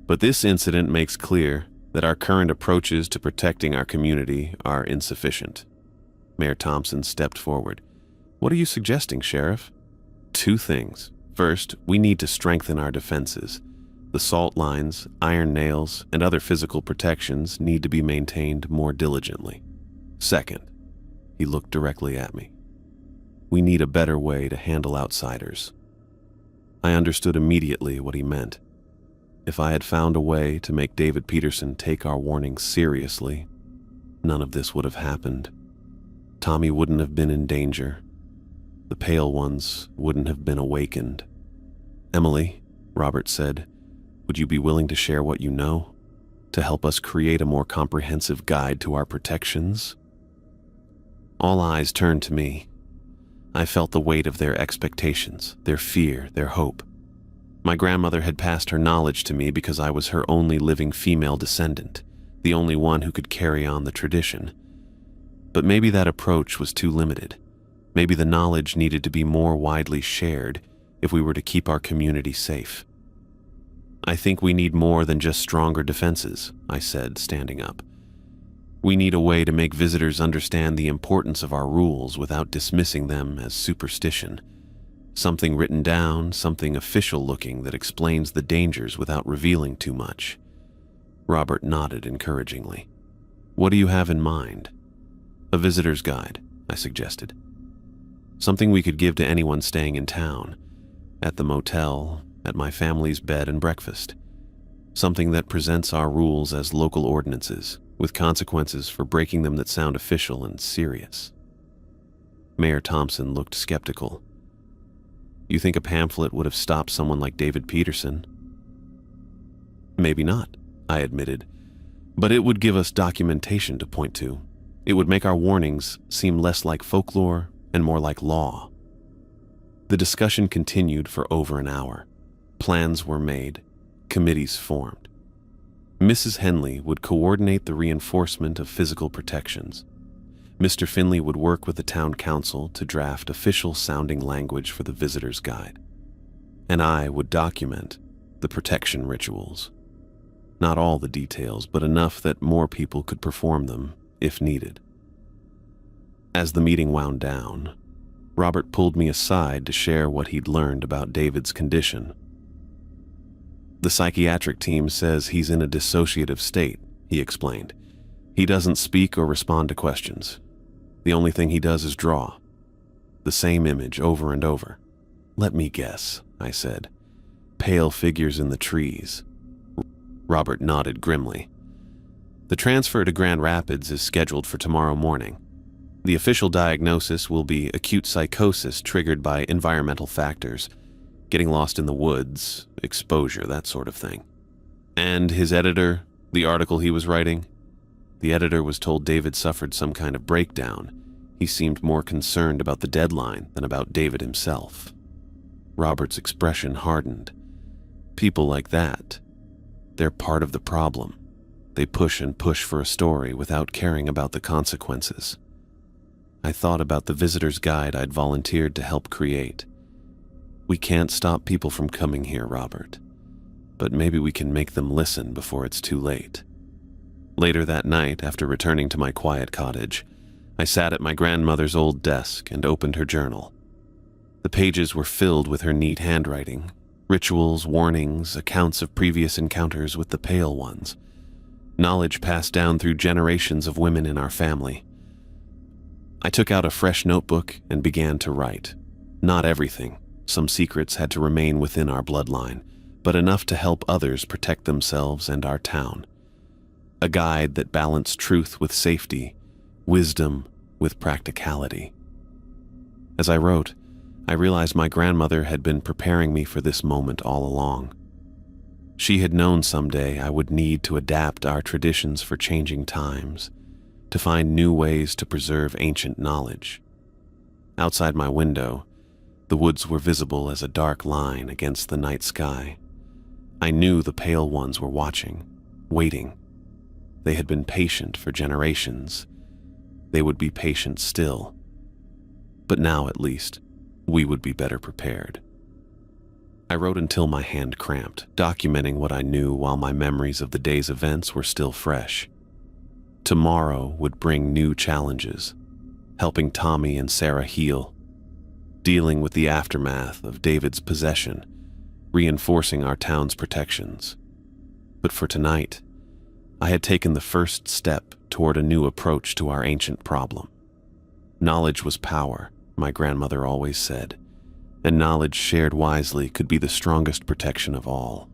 "But this incident makes clear that our current approaches to protecting our community are insufficient." Mayor Thompson stepped forward. "What are you suggesting, Sheriff?" "2 things. First, we need to strengthen our defenses. The salt lines, iron nails, and other physical protections need to be maintained more diligently. Second," he looked directly at me, "we need a better way to handle outsiders." I understood immediately what he meant. If I had found a way to make David Peterson take our warnings seriously, none of this would have happened. Tommy wouldn't have been in danger. The Pale Ones wouldn't have been awakened. "Emily," Robert said, "would you be willing to share what you know, to help us create a more comprehensive guide to our protections?" All eyes turned to me. I felt the weight of their expectations, their fear, their hope. My grandmother had passed her knowledge to me because I was her only living female descendant, the only one who could carry on the tradition. But maybe that approach was too limited. Maybe the knowledge needed to be more widely shared if we were to keep our community safe. "I think we need more than just stronger defenses," I said, standing up. "We need a way to make visitors understand the importance of our rules without dismissing them as superstition. Something written down, something official-looking that explains the dangers without revealing too much." Robert nodded encouragingly. "What do you have in mind?" "A visitor's guide," I suggested. "Something we could give to anyone staying in town, at the motel, at my family's bed and breakfast. Something that presents our rules as local ordinances, with consequences for breaking them that sound official and serious." Mayor Thompson looked skeptical. "You think a pamphlet would have stopped someone like David Peterson?" "Maybe not," I admitted, "but it would give us documentation to point to. It would make our warnings seem less like folklore and more like law." The discussion continued for over an hour. Plans were made, committees formed. Mrs. Henley would coordinate the reinforcement of physical protections. Mr. Finley would work with the town council to draft official-sounding language for the visitor's guide. And I would document the protection rituals. Not all the details, but enough that more people could perform them if needed. As the meeting wound down, Robert pulled me aside to share what he'd learned about David's condition. "The psychiatric team says he's in a dissociative state," he explained. "He doesn't speak or respond to questions. The only thing he does is draw. The same image over and over." "Let me guess," I said. "Pale figures in the trees." Robert nodded grimly. "The transfer to Grand Rapids is scheduled for tomorrow morning. The official diagnosis will be acute psychosis triggered by environmental factors, getting lost in the woods, exposure, that sort of thing." "And his editor, the article he was writing?" "The editor was told David suffered some kind of breakdown. He seemed more concerned about the deadline than about David himself." Robert's expression hardened. "People like that, they're part of the problem. They push and push for a story without caring about the consequences." I thought about the visitor's guide I'd volunteered to help create. We can't stop people from coming here, Robert, but maybe we can make them listen before it's too late. Later that night, after returning to my quiet cottage, I sat at my grandmother's old desk and opened her journal. The pages were filled with her neat handwriting, rituals, warnings, accounts of previous encounters with the Pale Ones, knowledge passed down through generations of women in our family. I took out a fresh notebook and began to write. Not everything. Some secrets had to remain within our bloodline, but enough to help others protect themselves and our town. A guide that balanced truth with safety, wisdom with practicality. As I wrote, I realized my grandmother had been preparing me for this moment all along. She had known someday I would need to adapt our traditions for changing times, to find new ways to preserve ancient knowledge. Outside my window, the woods were visible as a dark line against the night sky. I knew the Pale Ones were watching, waiting. They had been patient for generations. They would be patient still. But now, at least, we would be better prepared. I wrote until my hand cramped, documenting what I knew while my memories of the day's events were still fresh. Tomorrow would bring new challenges, helping Tommy and Sarah heal, dealing with the aftermath of David's possession, reinforcing our town's protections. But for tonight, I had taken the first step toward a new approach to our ancient problem. Knowledge was power, my grandmother always said, and knowledge shared wisely could be the strongest protection of all.